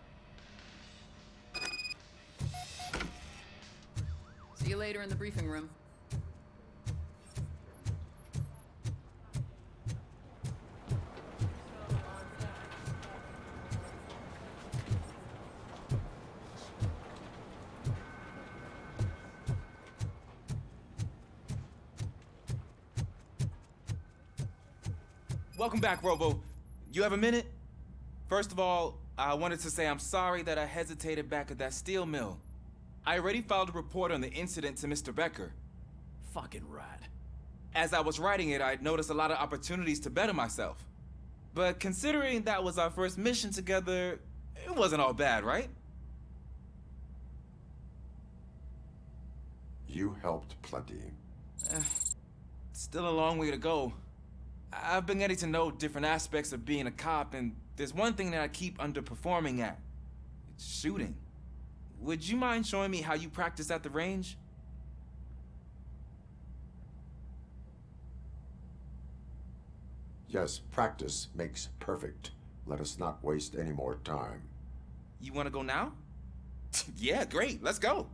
See you later in the briefing room. Welcome back, Robo. You have a minute? First of all, I wanted to say I'm sorry that I hesitated back at that steel mill. I already filed a report on the incident to Mr. Becker. Fucking rat. As I was writing it, I noticed a lot of opportunities to better myself. But considering that was our first mission together, it wasn't all bad, right? You helped plenty. Still a long way to go. I've been getting to know different aspects of being a cop, and there's one thing that I keep underperforming at. It's shooting. Would you mind showing me how you practice at the range? Yes, practice makes perfect. Let us not waste any more time. You want to go now? Yeah, great. Let's go.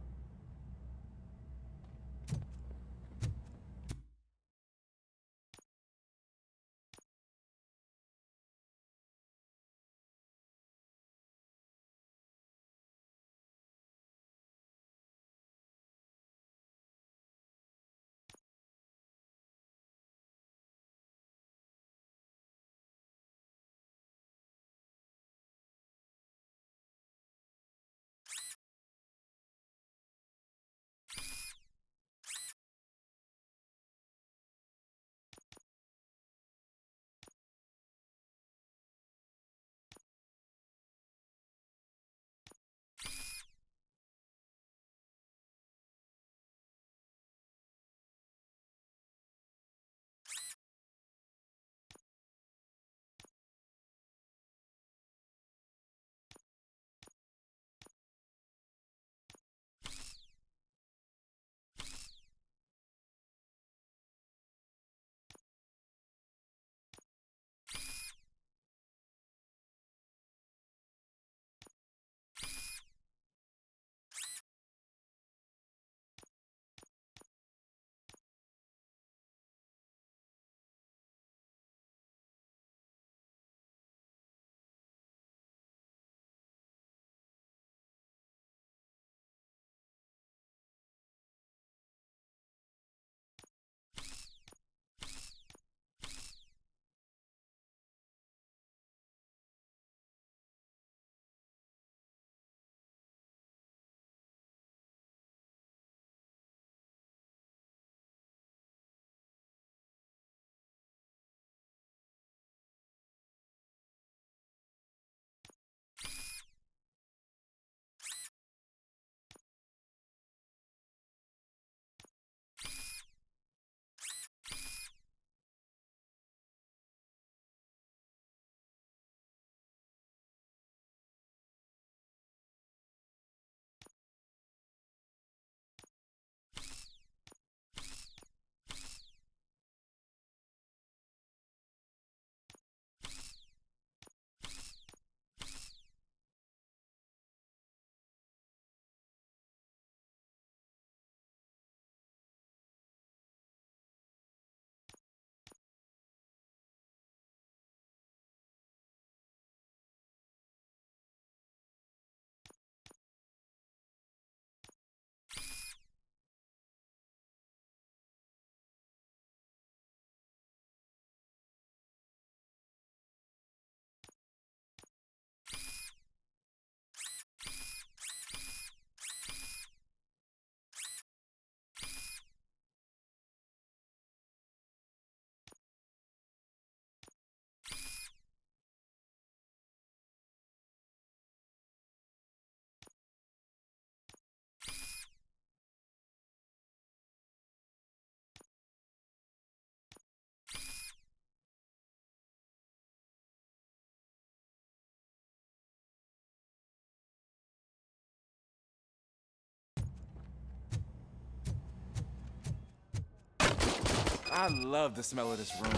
I love the smell of this room.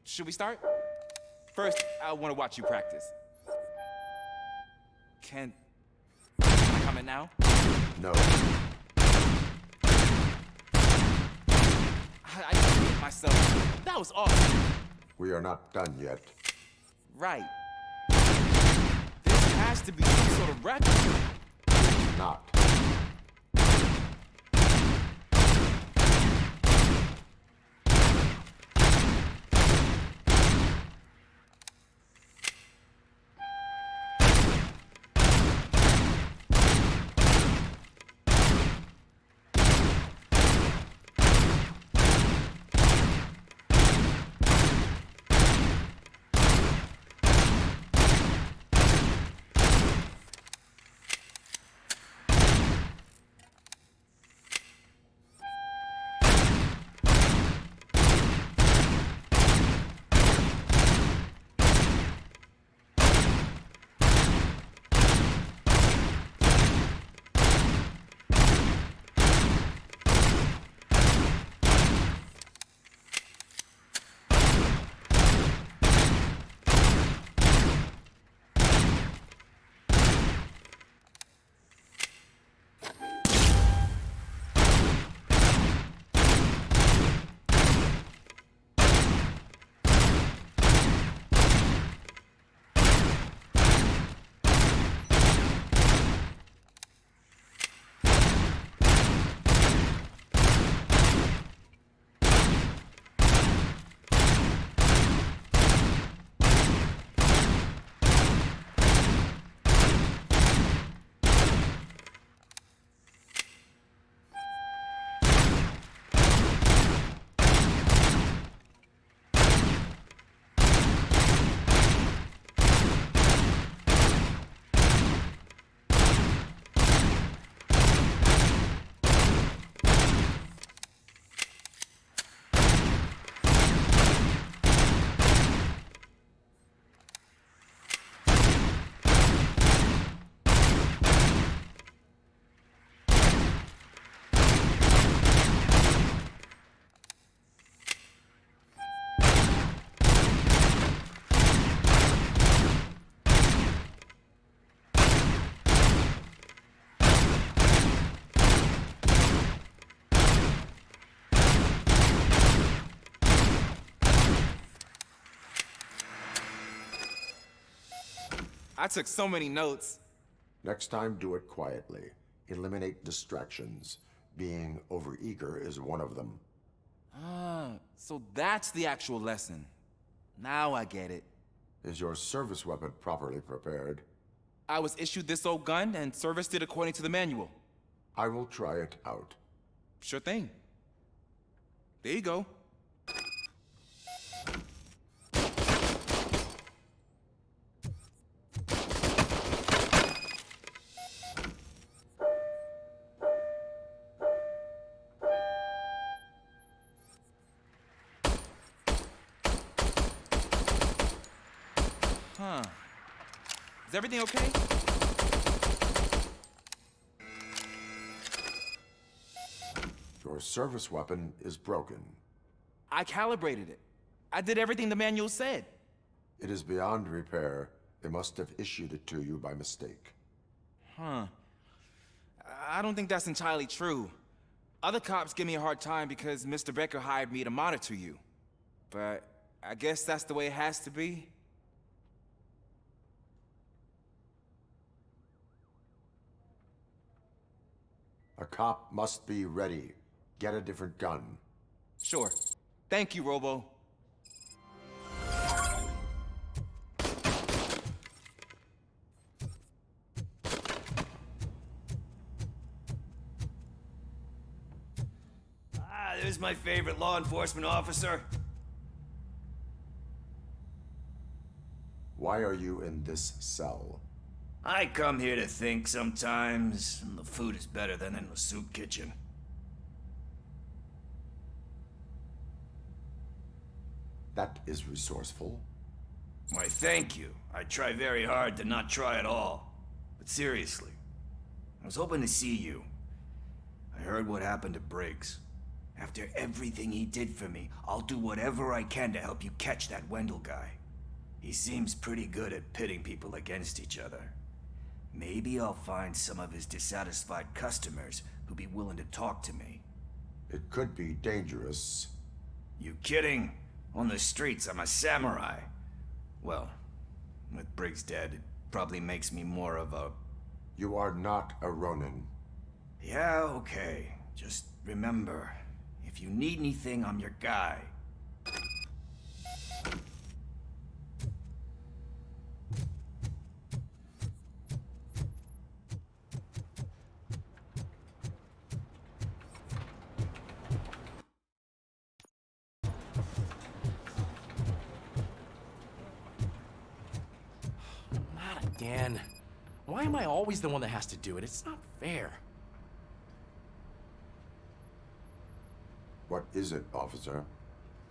Should we start? First, I want to watch you practice. Can I comment now? No. I hate myself. That was awesome. We are not done yet. Right. This has to be some sort of record. Not. I took so many notes. Next time, do it quietly. Eliminate distractions. Being overeager is one of them. Ah, so that's the actual lesson. Now I get it. Is your service weapon properly prepared? I was issued this old gun and serviced it according to the manual. I will try it out. Sure thing. There you go. Huh. Is everything okay? Your service weapon is broken. I calibrated it. I did everything the manual said. It is beyond repair. They must have issued it to you by mistake. Huh. I don't think that's entirely true. Other cops give me a hard time because Mr. Becker hired me to monitor you. But I guess that's the way it has to be. A cop must be ready. Get a different gun. Sure. Thank you, Robo. Ah, there's my favorite law enforcement officer. Why are you in this cell? I come here to think sometimes, and the food is better than in the soup kitchen. That is resourceful. Why, thank you. I try very hard to not try at all. But seriously, I was hoping to see you. I heard what happened to Briggs. After everything he did for me, I'll do whatever I can to help you catch that Wendell guy. He seems pretty good at pitting people against each other. Maybe I'll find some of his dissatisfied customers who'll be willing to talk to me. It could be dangerous. You kidding? On the streets, I'm a samurai. Well, with Briggs dead, it probably makes me more of a... You are not a Ronin. Yeah, okay. Just remember, if you need anything, I'm your guy. Not again. Why am I always the one that has to do it? It's not fair. What is it, officer?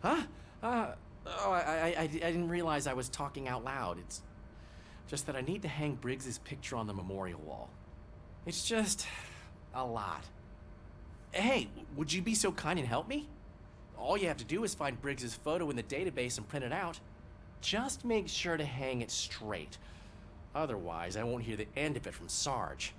Huh? I didn't realize I was talking out loud. It's just that I need to hang Briggs's picture on the memorial wall. It's just a lot. Hey, would you be so kind and help me? All you have to do is find Briggs's photo in the database and print it out. Just make sure to hang it straight. Otherwise, I won't hear the end of it from Sarge.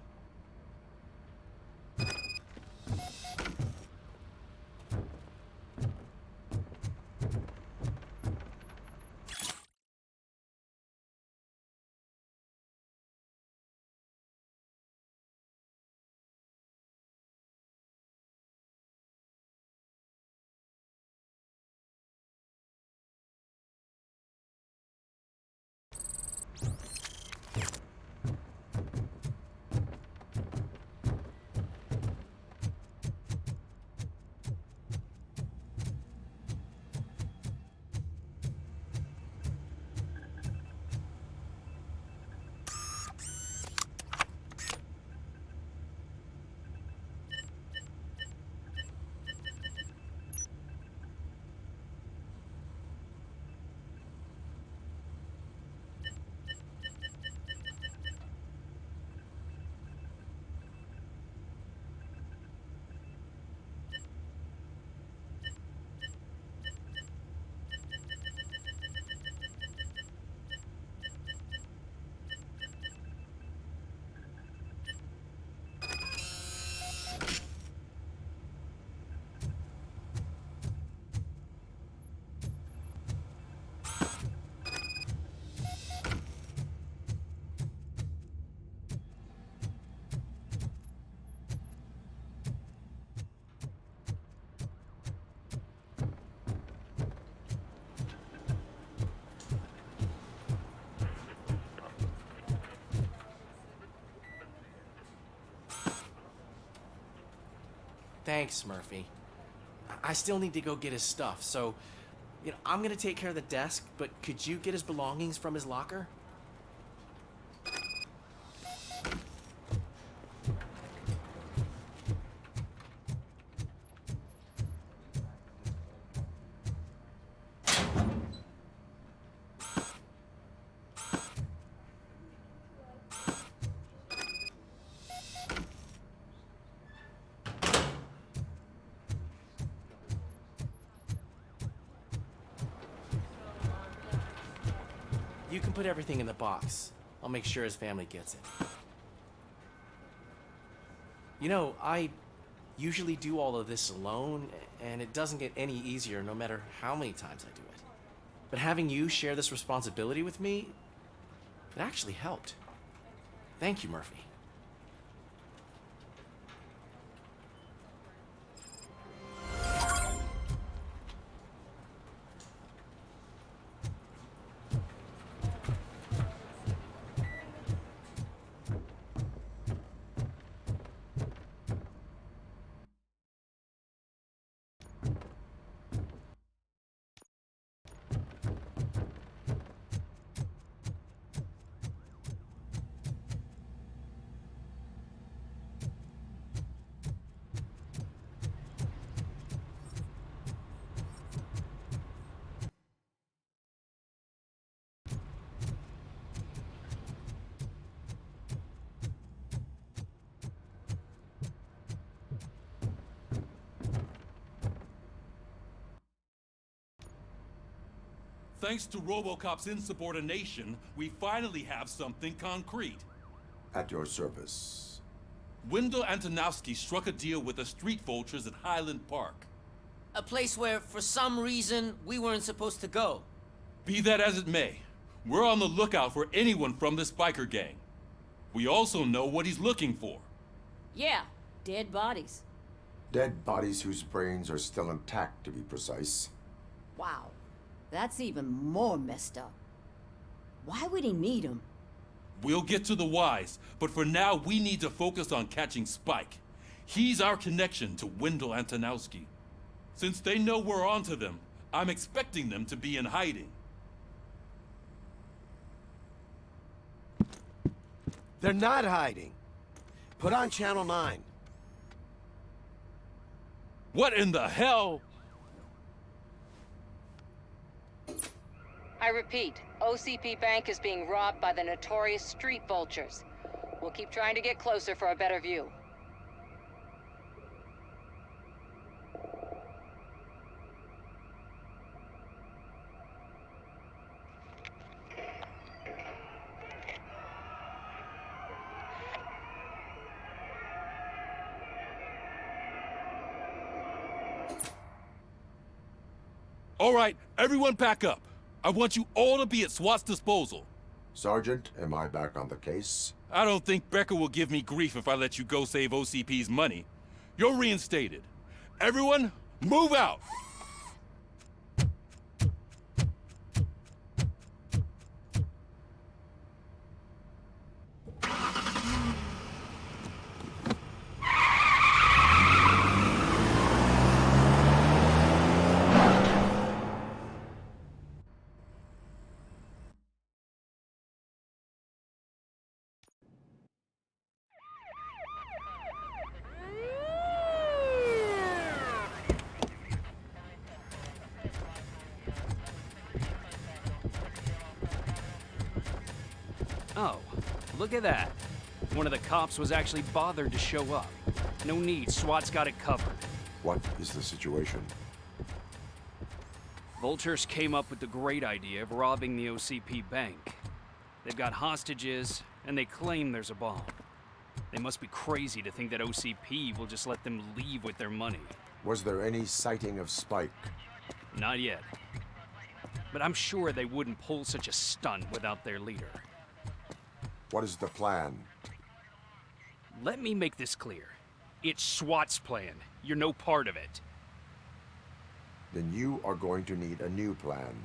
Thanks, Murphy. I still need to go get his stuff, so, I'm gonna take care of the desk, but could you get his belongings from his locker? You can put everything in the box. I'll make sure his family gets it. I usually do all of this alone, and it doesn't get any easier no matter how many times I do it. But having you share this responsibility with me, it actually helped. Thank you, Murphy. Thanks to RoboCop's insubordination, we finally have something concrete. At your service. Wendell Antonowski struck a deal with the street vultures at Highland Park. A place where, for some reason, we weren't supposed to go. Be that as it may, we're on the lookout for anyone from this biker gang. We also know what he's looking for. Yeah, dead bodies. Dead bodies whose brains are still intact, to be precise. Wow, that's even more messed up. Why would he need them? We'll get to the whys, but for now we need to focus on catching Spike. He's our connection to Wendell Antonowski. Since they know we're onto them, I'm expecting them to be in hiding. They're not hiding. Put on Channel 9. What in the hell? I repeat, OCP Bank is being robbed by the notorious street vultures. We'll keep trying to get closer for a better view. All right, everyone pack up. I want you all to be at SWAT's disposal. Sergeant, am I back on the case? I don't think Becker will give me grief if I let you go save OCP's money. You're reinstated. Everyone, move out! Oh, look at that. One of the cops was actually bothered to show up. No need, SWAT's got it covered. What is the situation? Vultures came up with the great idea of robbing the OCP bank. They've got hostages, and they claim there's a bomb. They must be crazy to think that OCP will just let them leave with their money. Was there any sighting of Spike? Not yet. But I'm sure they wouldn't pull such a stunt without their leader. What is the plan? Let me make this clear. It's SWAT's plan. You're no part of it. Then you are going to need a new plan.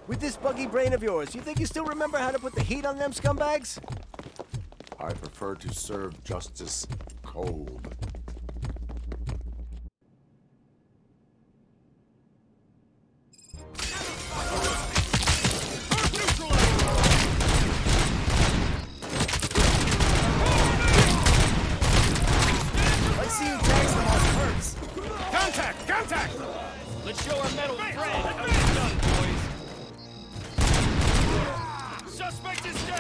With this buggy brain of yours, you think you still remember how to put the heat on them scumbags? I prefer to serve justice cold. Like seeing tanks them on curves. Contact! Contact! Let's show our metal friend how it's done, boys. Suspect is down!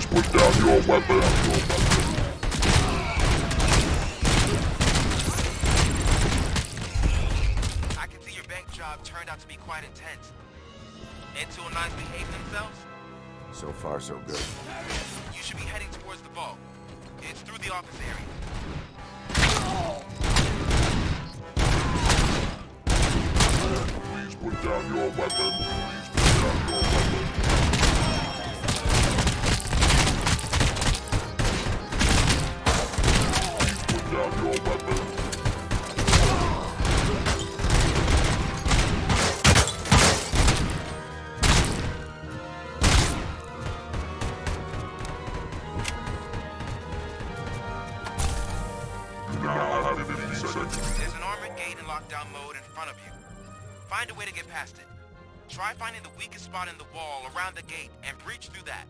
put down your weapon. I can see your bank job turned out to be quite intense. And to nice behave themselves? So far, so good. You should be heading towards the vault. It's through the office area. Please put down your weapon. Please put down your weapon. Please put down your weapon. You now have 15 seconds. There's an armored gate in lockdown mode in front of you. Find a way to get past it. Try finding the weakest spot in the wall around the gate and breach through that.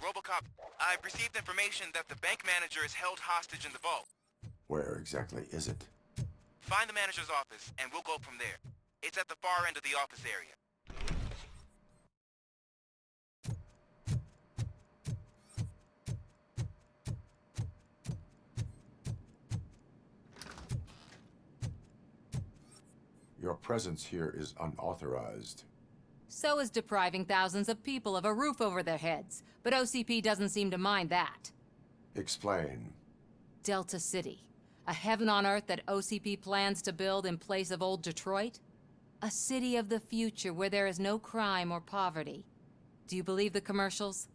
RoboCop, I've received information that the bank manager is held hostage in the vault. Where exactly is it? Find the manager's office, and we'll go from there. It's at the far end of the office area. Your presence here is unauthorized. So is depriving thousands of people of a roof over their heads. But OCP doesn't seem to mind that. Explain. Delta City. A heaven on earth that OCP plans to build in place of old Detroit? A city of the future where there is no crime or poverty. Do you believe the commercials?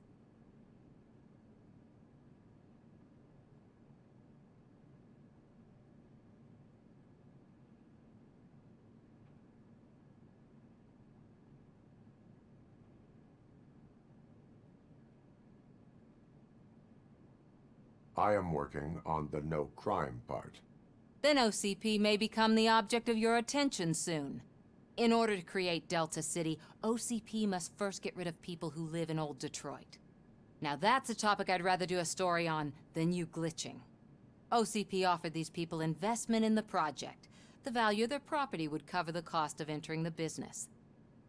I am working on the no crime part. Then OCP may become the object of your attention soon. In order to create Delta City, OCP must first get rid of people who live in old Detroit. Now that's a topic I'd rather do a story on than you glitching. OCP offered these people investment in the project. The value of their property would cover the cost of entering the business.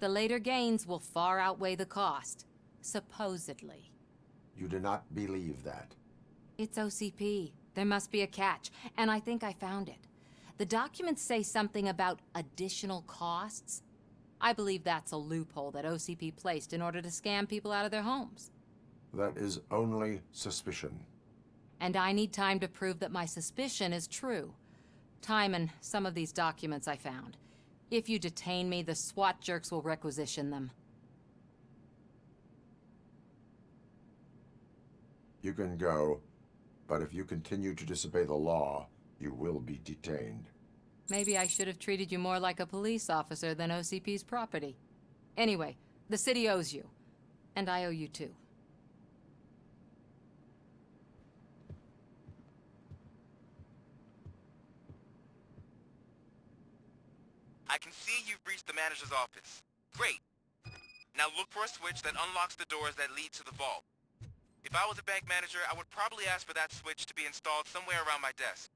The later gains will far outweigh the cost, supposedly. You do not believe that? It's OCP. There must be a catch, and I think I found it. The documents say something about additional costs. I believe that's a loophole that OCP placed in order to scam people out of their homes. That is only suspicion. And I need time to prove that my suspicion is true. Time and some of these documents I found. If you detain me, the SWAT jerks will requisition them. You can go, but if you continue to disobey the law, you will be detained. Maybe I should have treated you more like a police officer than OCP's property. Anyway, the city owes you. And I owe you too. I can see you've reached the manager's office. Great. Now look for a switch that unlocks the doors that lead to the vault. If I was a bank manager, I would probably ask for that switch to be installed somewhere around my desk.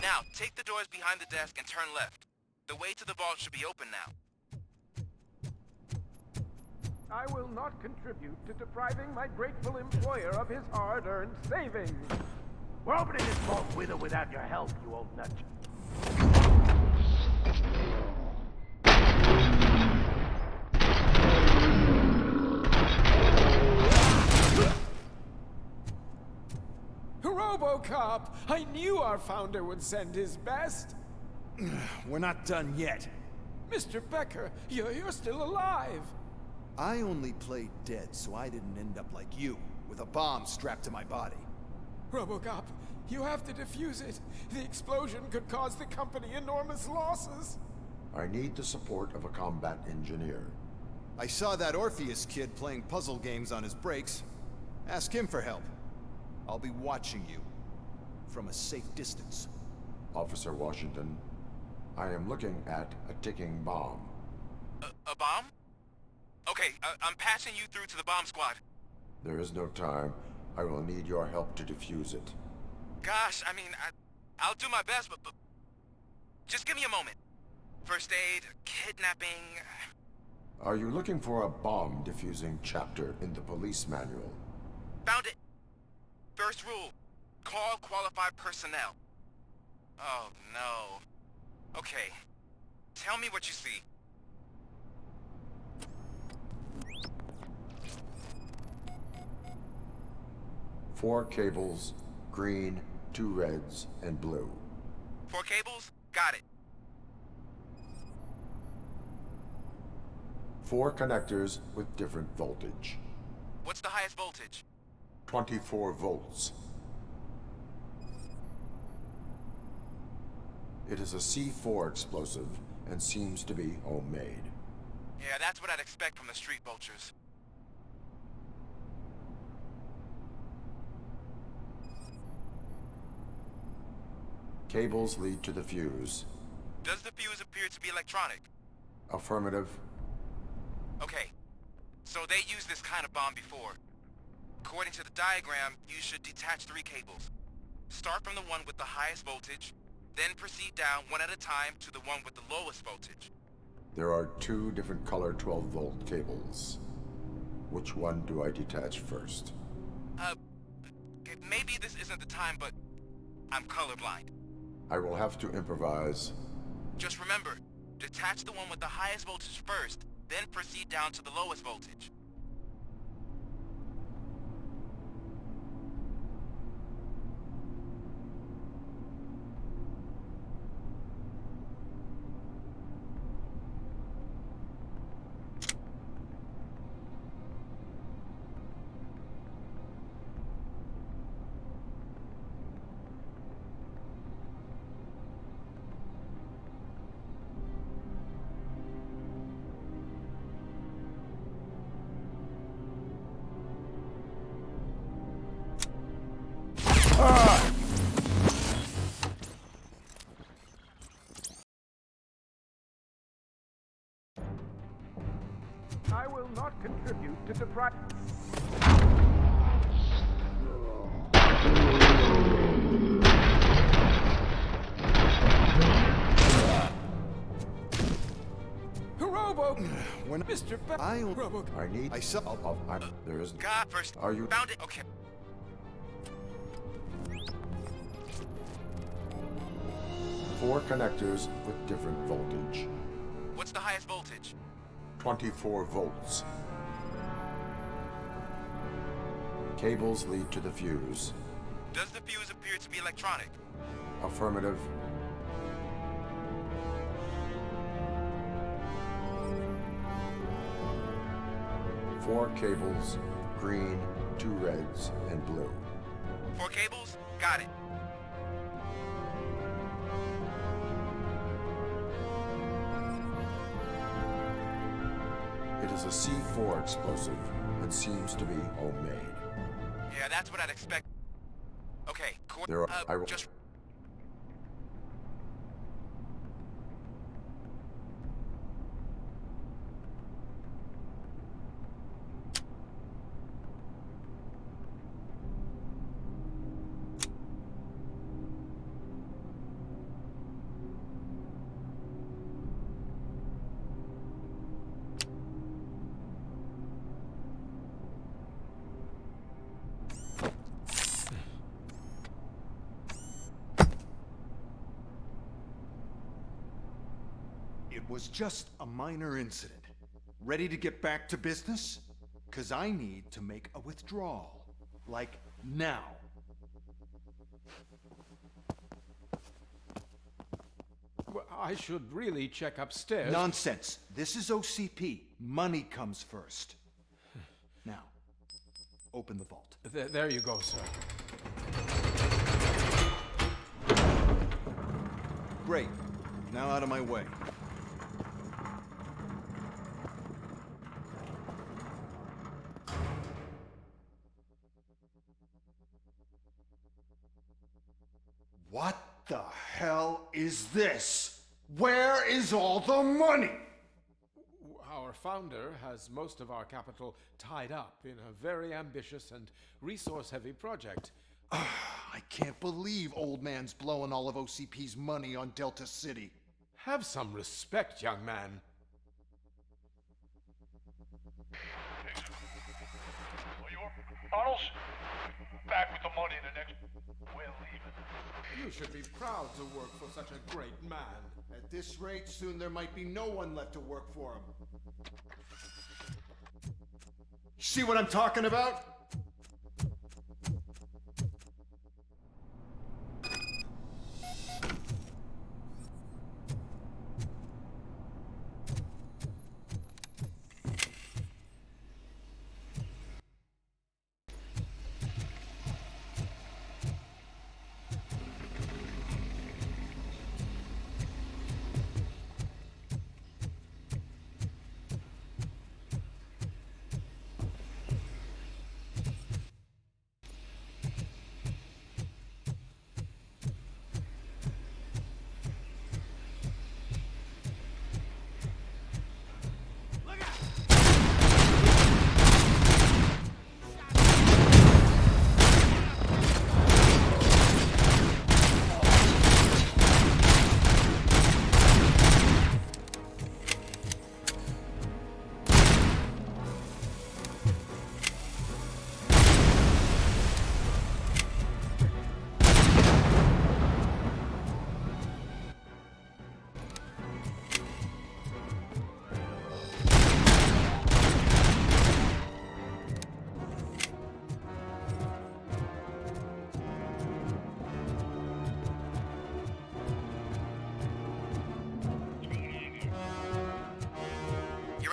Now, take the doors behind the desk and turn left. The way to the vault should be open now. I will not contribute to depriving my grateful employer of his hard-earned savings. We're opening this vault with or without your help, you old nut. RoboCop! I knew our founder would send his best. We're not done yet. Mr. Becker, you're still alive. I only played dead so I didn't end up like you, with a bomb strapped to my body. RoboCop, you have to defuse it. The explosion could cause the company enormous losses. I need the support of a combat engineer. I saw that Orpheus kid playing puzzle games on his breaks. Ask him for help. I'll be watching you. From a safe distance. Officer Washington, I am looking at a ticking bomb. A bomb? Okay, I'm passing you through to the bomb squad. There is no time. I will need your help to defuse it. Gosh, I mean, I'll do my best, but just give me a moment. First aid, kidnapping... Are you looking for a bomb defusing chapter in the police manual? Found it! First rule, call qualified personnel. Oh, no. Okay, tell me what you see. Four cables, green, 2 reds, and blue. 4 cables? Got it. 4 connectors with different voltage. What's the highest voltage? 24 volts. It is a C4 explosive and seems to be homemade. Yeah, that's what I'd expect from the street vultures. Cables lead to the fuse. Does the fuse appear to be electronic? Affirmative. Okay, so they used this kind of bomb before. According to the diagram, you should detach 3 cables. Start from the one with the highest voltage, then proceed down one at a time to the one with the lowest voltage. There are 2 different color 12-volt cables. Which one do I detach first? maybe this isn't the time, but I'm colorblind. I will have to improvise. Just remember, detach the one with the highest voltage first, then proceed down to the lowest voltage. I will not contribute to deprive... Robo! When Mr. RoboCop. I need. There is. God first. Are you? Found it. Okay. Four connectors with different voltage. What's the highest voltage? 24 volts. Cables lead to the fuse. Does the fuse appear to be electronic? Affirmative. Four cables, green, 2 reds, and blue. 4 cables? Got it. It is a C4 explosive and seems to be homemade. Yeah, that's what I'd expect. Okay, There are, I will. just... It was just a minor incident. Ready to get back to business? 'Cause I need to make a withdrawal. Like, now. Well, I should really check upstairs. Nonsense. This is OCP. Money comes first. Now, open the vault. There you go, sir. Great. Now out of my way. What the hell is this? Where is all the money? Our founder has most of our capital tied up in a very ambitious and resource-heavy project. I can't believe old man's blowing all of OCP's money on Delta City. Have some respect, young man. Arnold's back with the money in the next... We're leaving. You should be proud to work for such a great man. At this rate, soon there might be no one left to work for him. See what I'm talking about?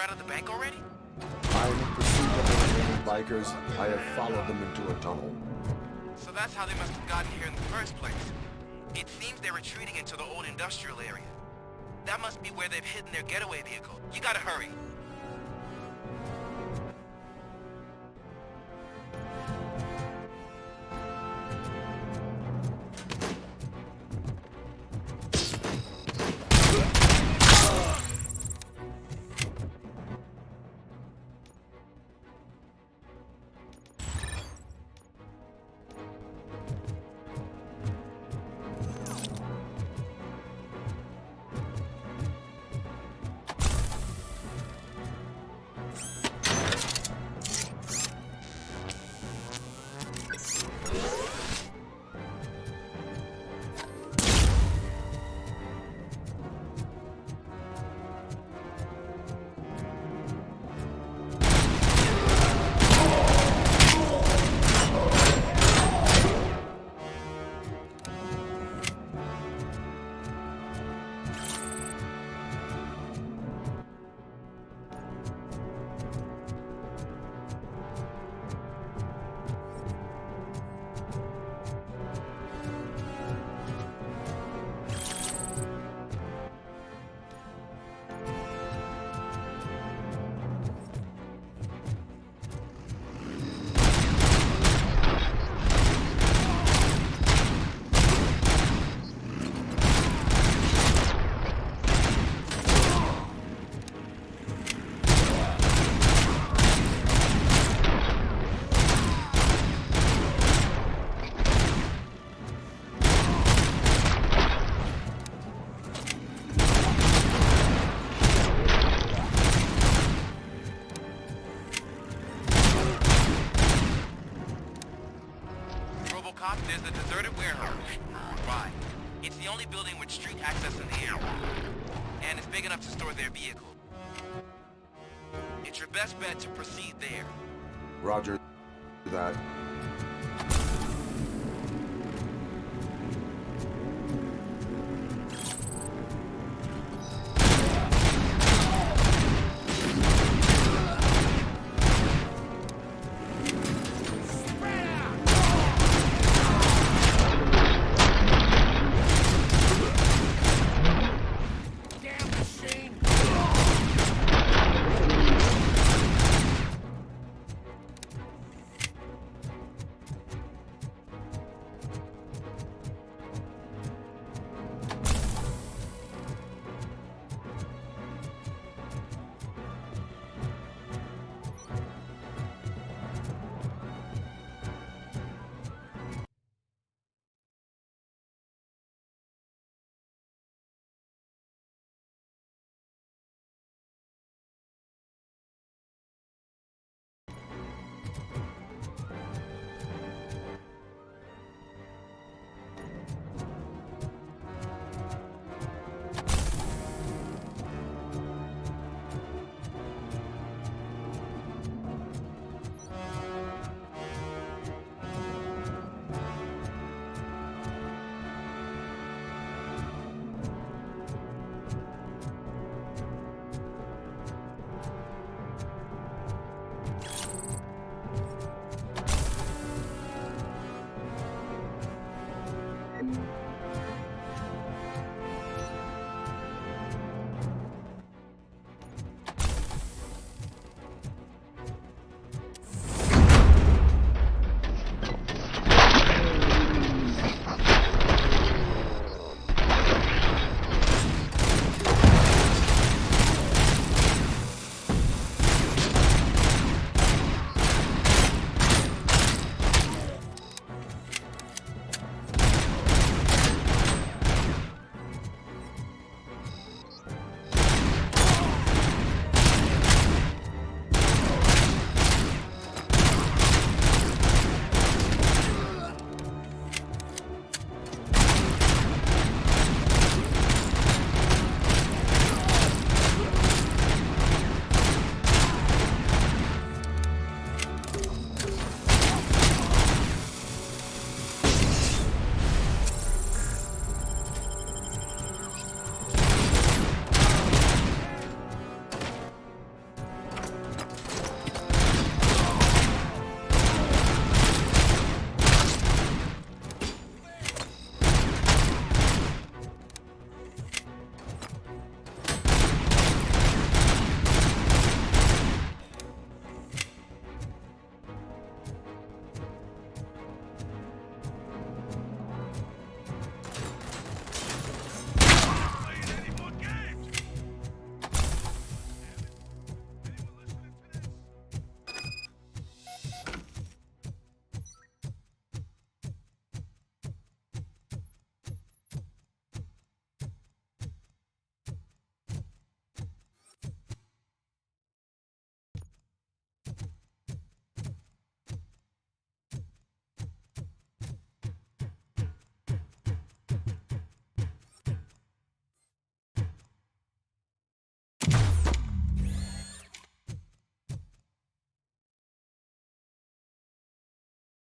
out of the bank already? I am in pursuit of the remaining bikers. I have followed them into a tunnel. So that's how they must have gotten here in the first place. It seems they're retreating into the old industrial area. That must be where they've hidden their getaway vehicle. You gotta hurry. RoboCop, there's a deserted warehouse. Right. It's the only building with street access in the area. And it's big enough to store their vehicle. It's your best bet to proceed there. Roger that.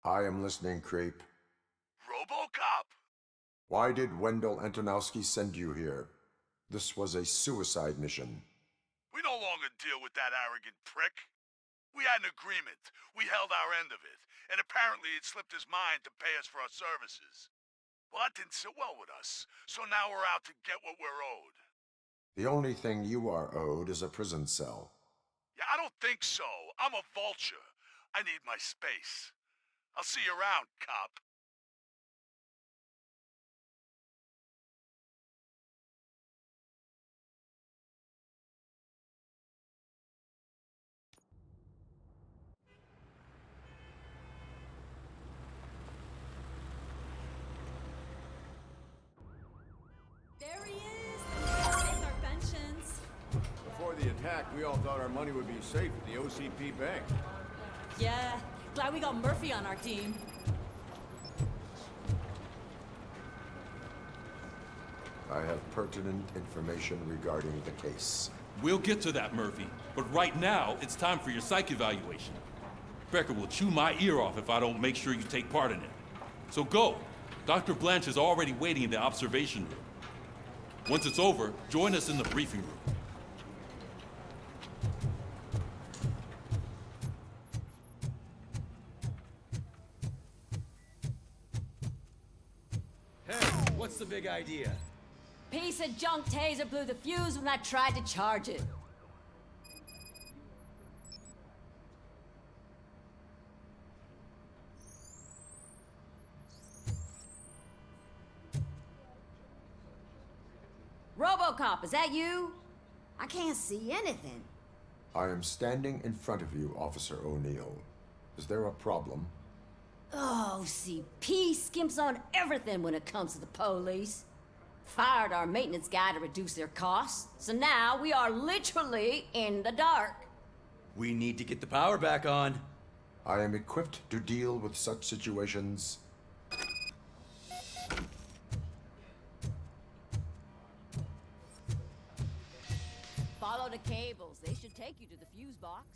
I am listening, Creep. RoboCop! Why did Wendell Antonowski send you here? This was a suicide mission. We no longer deal with that arrogant prick. We had an agreement. We held our end of it, and apparently it slipped his mind to pay us for our services. Well, that didn't sit well with us, so now we're out to get what we're owed. The only thing you are owed is a prison cell. Yeah, I don't think so. I'm a vulture. I need my space. I'll see you around, cop. There he is! Take our pensions. Before the attack, we all thought our money would be safe at the OCP bank. Yeah, glad we got Murphy on our team. I have pertinent information regarding the case. We'll get to that, Murphy. But right now, it's time for your psych evaluation. Becker will chew my ear off if I don't make sure you take part in it. So go. Dr. Blanche is already waiting in the observation room. Once it's over, join us in the briefing room. Hey, what's the big idea? Piece of junk taser blew the fuse when I tried to charge it. RoboCop, is that you? I can't see anything. I am standing in front of you, Officer O'Neill. Is there a problem? Oh, CP skimps on everything when it comes to the police. Fired our maintenance guy to reduce their costs, so now we are literally in the dark. We need to get the power back on. I am equipped to deal with such situations. Follow the cables. They should take you to the fuse box.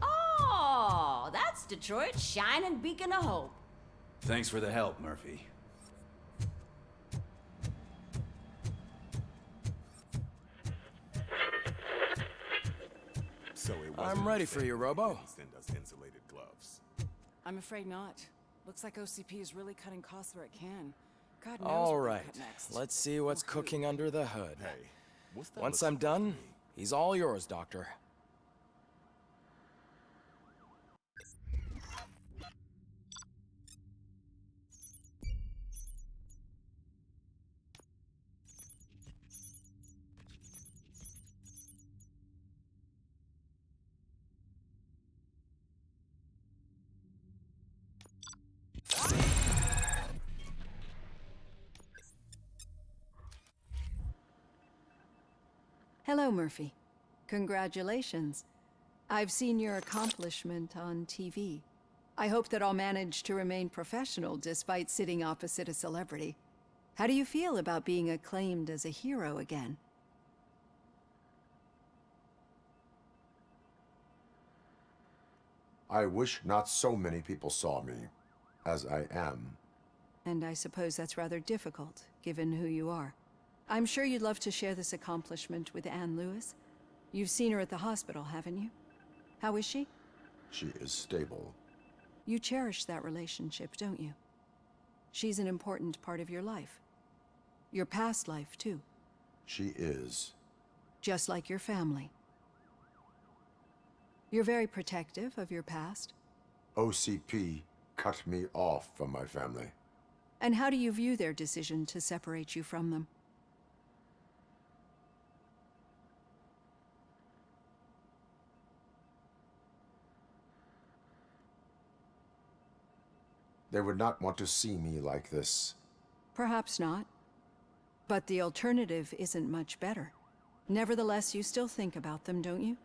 Oh, that's Detroit's shining beacon of hope. Thanks for the help, Murphy. So it I'm ready for you, Robo. Send us insulated gloves. I'm afraid not. Looks like OCP is really cutting costs where it can. God knows All what they'll right, cut next. let's see what's cooking under the hood. Hey, what's that? Once I'm done, he's all yours, Doctor. Hello, Murphy. Congratulations. I've seen your accomplishment on TV. I hope that I'll manage to remain professional despite sitting opposite a celebrity. How do you feel about being acclaimed as a hero again? I wish not so many people saw me as I am. And I suppose that's rather difficult, given who you are. I'm sure you'd love to share this accomplishment with Anne Lewis. You've seen her at the hospital, haven't you? How is she? She is stable. You cherish that relationship, don't you? She's an important part of your life. Your past life, too. She is. Just like your family. You're very protective of your past. OCP cut me off from my family. And how do you view their decision to separate you from them? They would not want to see me like this. Perhaps not. But the alternative isn't much better. Nevertheless, you still think about them, don't you?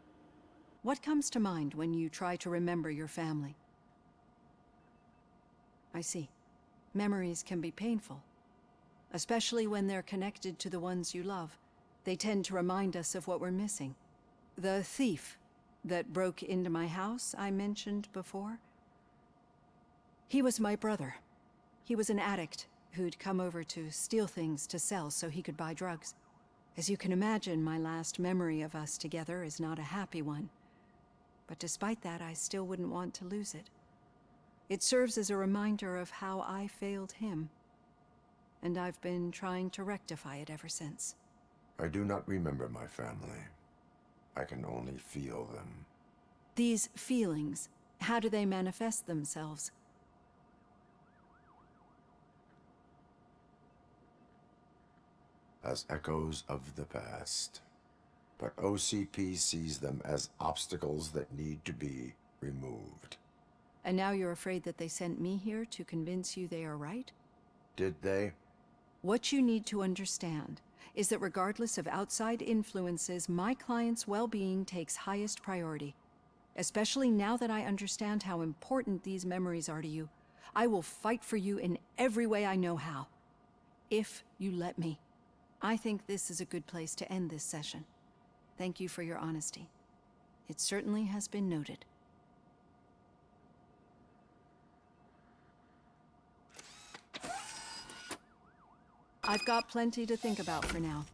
What comes to mind when you try to remember your family? I see. Memories can be painful. Especially when they're connected to the ones you love. They tend to remind us of what we're missing. The thief that broke into my house I mentioned before? He was my brother. He was an addict who'd come over to steal things to sell so he could buy drugs. As you can imagine, my last memory of us together is not a happy one. But despite that, I still wouldn't want to lose it. It serves as a reminder of how I failed him. And I've been trying to rectify it ever since. I do not remember my family. I can only feel them. These feelings, how do they manifest themselves? As echoes of the past. But OCP sees them as obstacles that need to be removed. And now you're afraid that they sent me here to convince you they are right? Did they? What you need to understand is that regardless of outside influences, my client's well-being takes highest priority. Especially now that I understand how important these memories are to you. I will fight for you in every way I know how. If you let me. I think this is a good place to end this session. Thank you for your honesty. It certainly has been noted. I've got plenty to think about for now.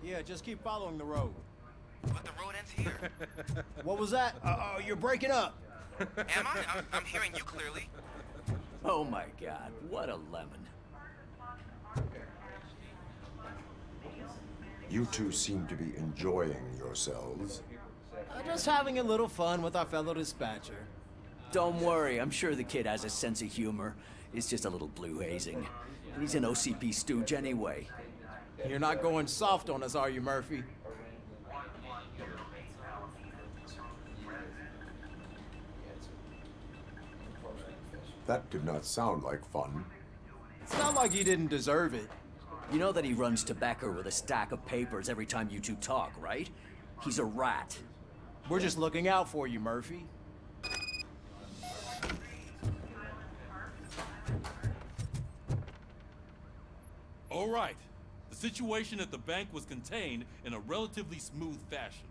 Yeah, just keep following the road. But the road ends here. What was that? Uh-oh, you're breaking up. Am I? I'm hearing you clearly. Oh my god, what a lemon. You two seem to be enjoying yourselves. Just having a little fun with our fellow dispatcher. Don't worry, I'm sure the kid has a sense of humor. It's just a little blue hazing. He's an OCP stooge anyway. You're not going soft on us, are you, Murphy? That did not sound like fun. It's not like he didn't deserve it. You know that he runs tobacco with a stack of papers every time you two talk, right? He's a rat. We're just looking out for you, Murphy. All right. The situation at the bank was contained in a relatively smooth fashion.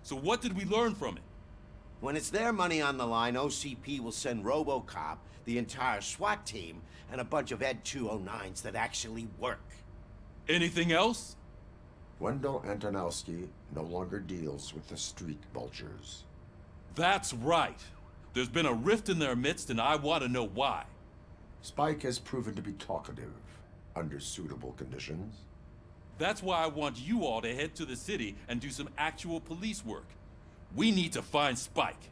So what did we learn from it? When it's their money on the line, OCP will send RoboCop, the entire SWAT team, and a bunch of Ed 209s that actually work. Anything else? Wendell Antonowski no longer deals with the street vultures. That's right. There's been a rift in their midst, and I want to know why. Spike has proven to be talkative under suitable conditions. That's why I want you all to head to the city and do some actual police work. We need to find Spike.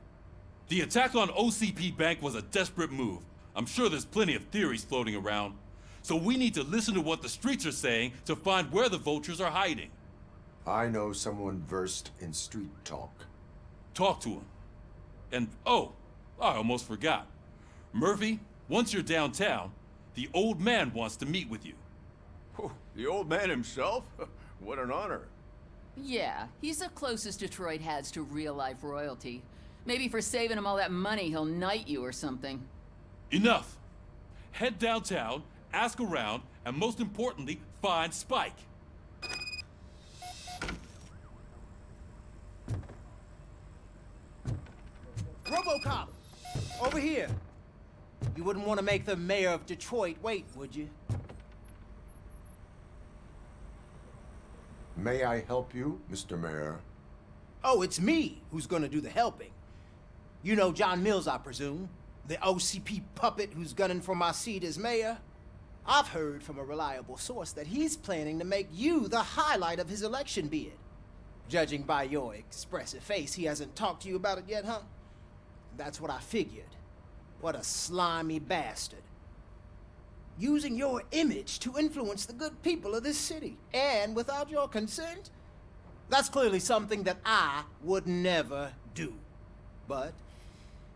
The attack on OCP Bank was a desperate move. I'm sure there's plenty of theories floating around. So we need to listen to what the streets are saying to find where the vultures are hiding. I know someone versed in street talk. Talk to him. And, oh, I almost forgot. Murphy, once you're downtown, the old man wants to meet with you. Oh, the old man himself? What an honor. Yeah, he's the closest Detroit has to real-life royalty. Maybe for saving him all that money, he'll knight you or something. Enough! Head downtown, ask around, and most importantly, find Spike. RoboCop! Over here! You wouldn't want to make the mayor of Detroit wait, would you? May I help you, Mr. Mayor? Oh, it's me who's gonna do the helping. You know John Mills, I presume? The OCP puppet who's gunning for my seat as mayor? I've heard from a reliable source that he's planning to make you the highlight of his election bid. Judging by your expressive face, he hasn't talked to you about it yet, huh? That's what I figured. What a slimy bastard. Using your image to influence the good people of this city, and without your consent? That's clearly something that I would never do. But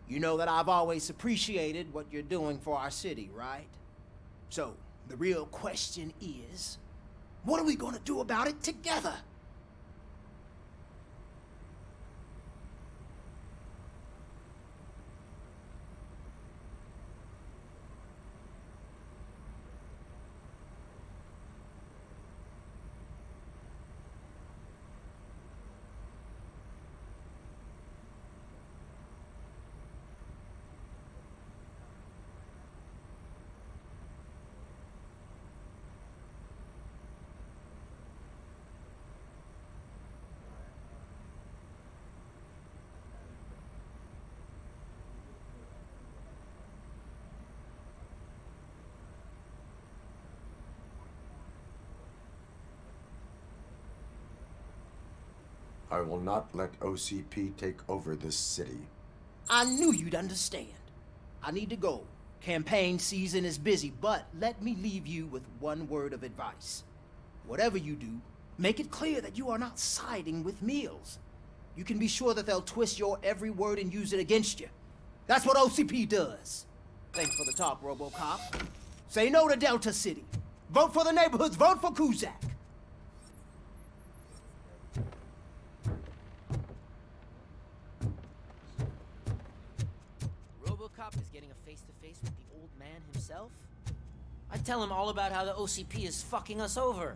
you know that I've always appreciated what you're doing for our city, right? So, the real question is, what are we gonna do about it together? I will not let OCP take over this city. I knew you'd understand. I need to go. Campaign season is busy, but let me leave you with one word of advice. Whatever you do, make it clear that you are not siding with Mills. You can be sure that they'll twist your every word and use it against you. That's what OCP does. Thanks for the talk, RoboCop. Say no to Delta City. Vote for the neighborhoods. Vote for Kuzak. RoboCop is getting a face-to-face with the old man himself? I'd tell him all about how the OCP is fucking us over.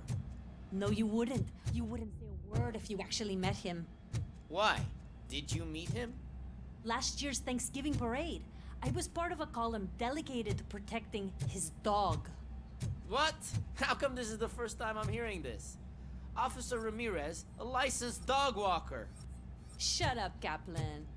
No, you wouldn't. You wouldn't say a word if you actually met him. Why? Did you meet him? Last year's Thanksgiving parade, I was part of a column delegated to protecting his dog. What? How come this is the first time I'm hearing this? Officer Ramirez, a licensed dog walker. Shut up, Kaplan.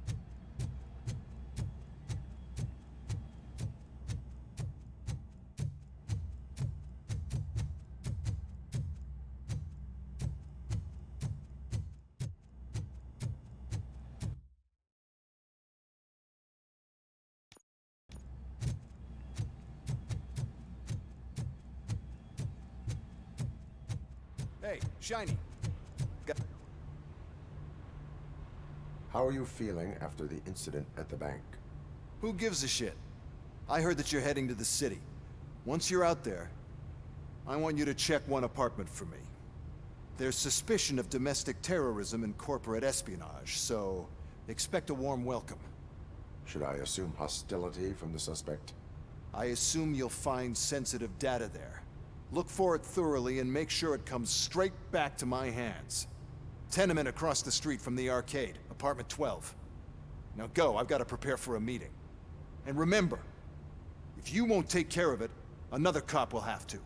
Hey, Shiny. How are you feeling after the incident at the bank? Who gives a shit? I heard that you're heading to the city. Once you're out there, I want you to check one apartment for me. There's suspicion of domestic terrorism and corporate espionage, so expect a warm welcome. Should I assume hostility from the suspect? I assume you'll find sensitive data there. Look for it thoroughly and make sure it comes straight back to my hands. Tenement across the street from the arcade, apartment 12. Now go, I've got to prepare for a meeting. And remember, if you won't take care of it, another cop will have to.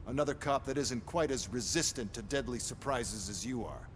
Another cop that isn't quite as resistant to deadly surprises as you are.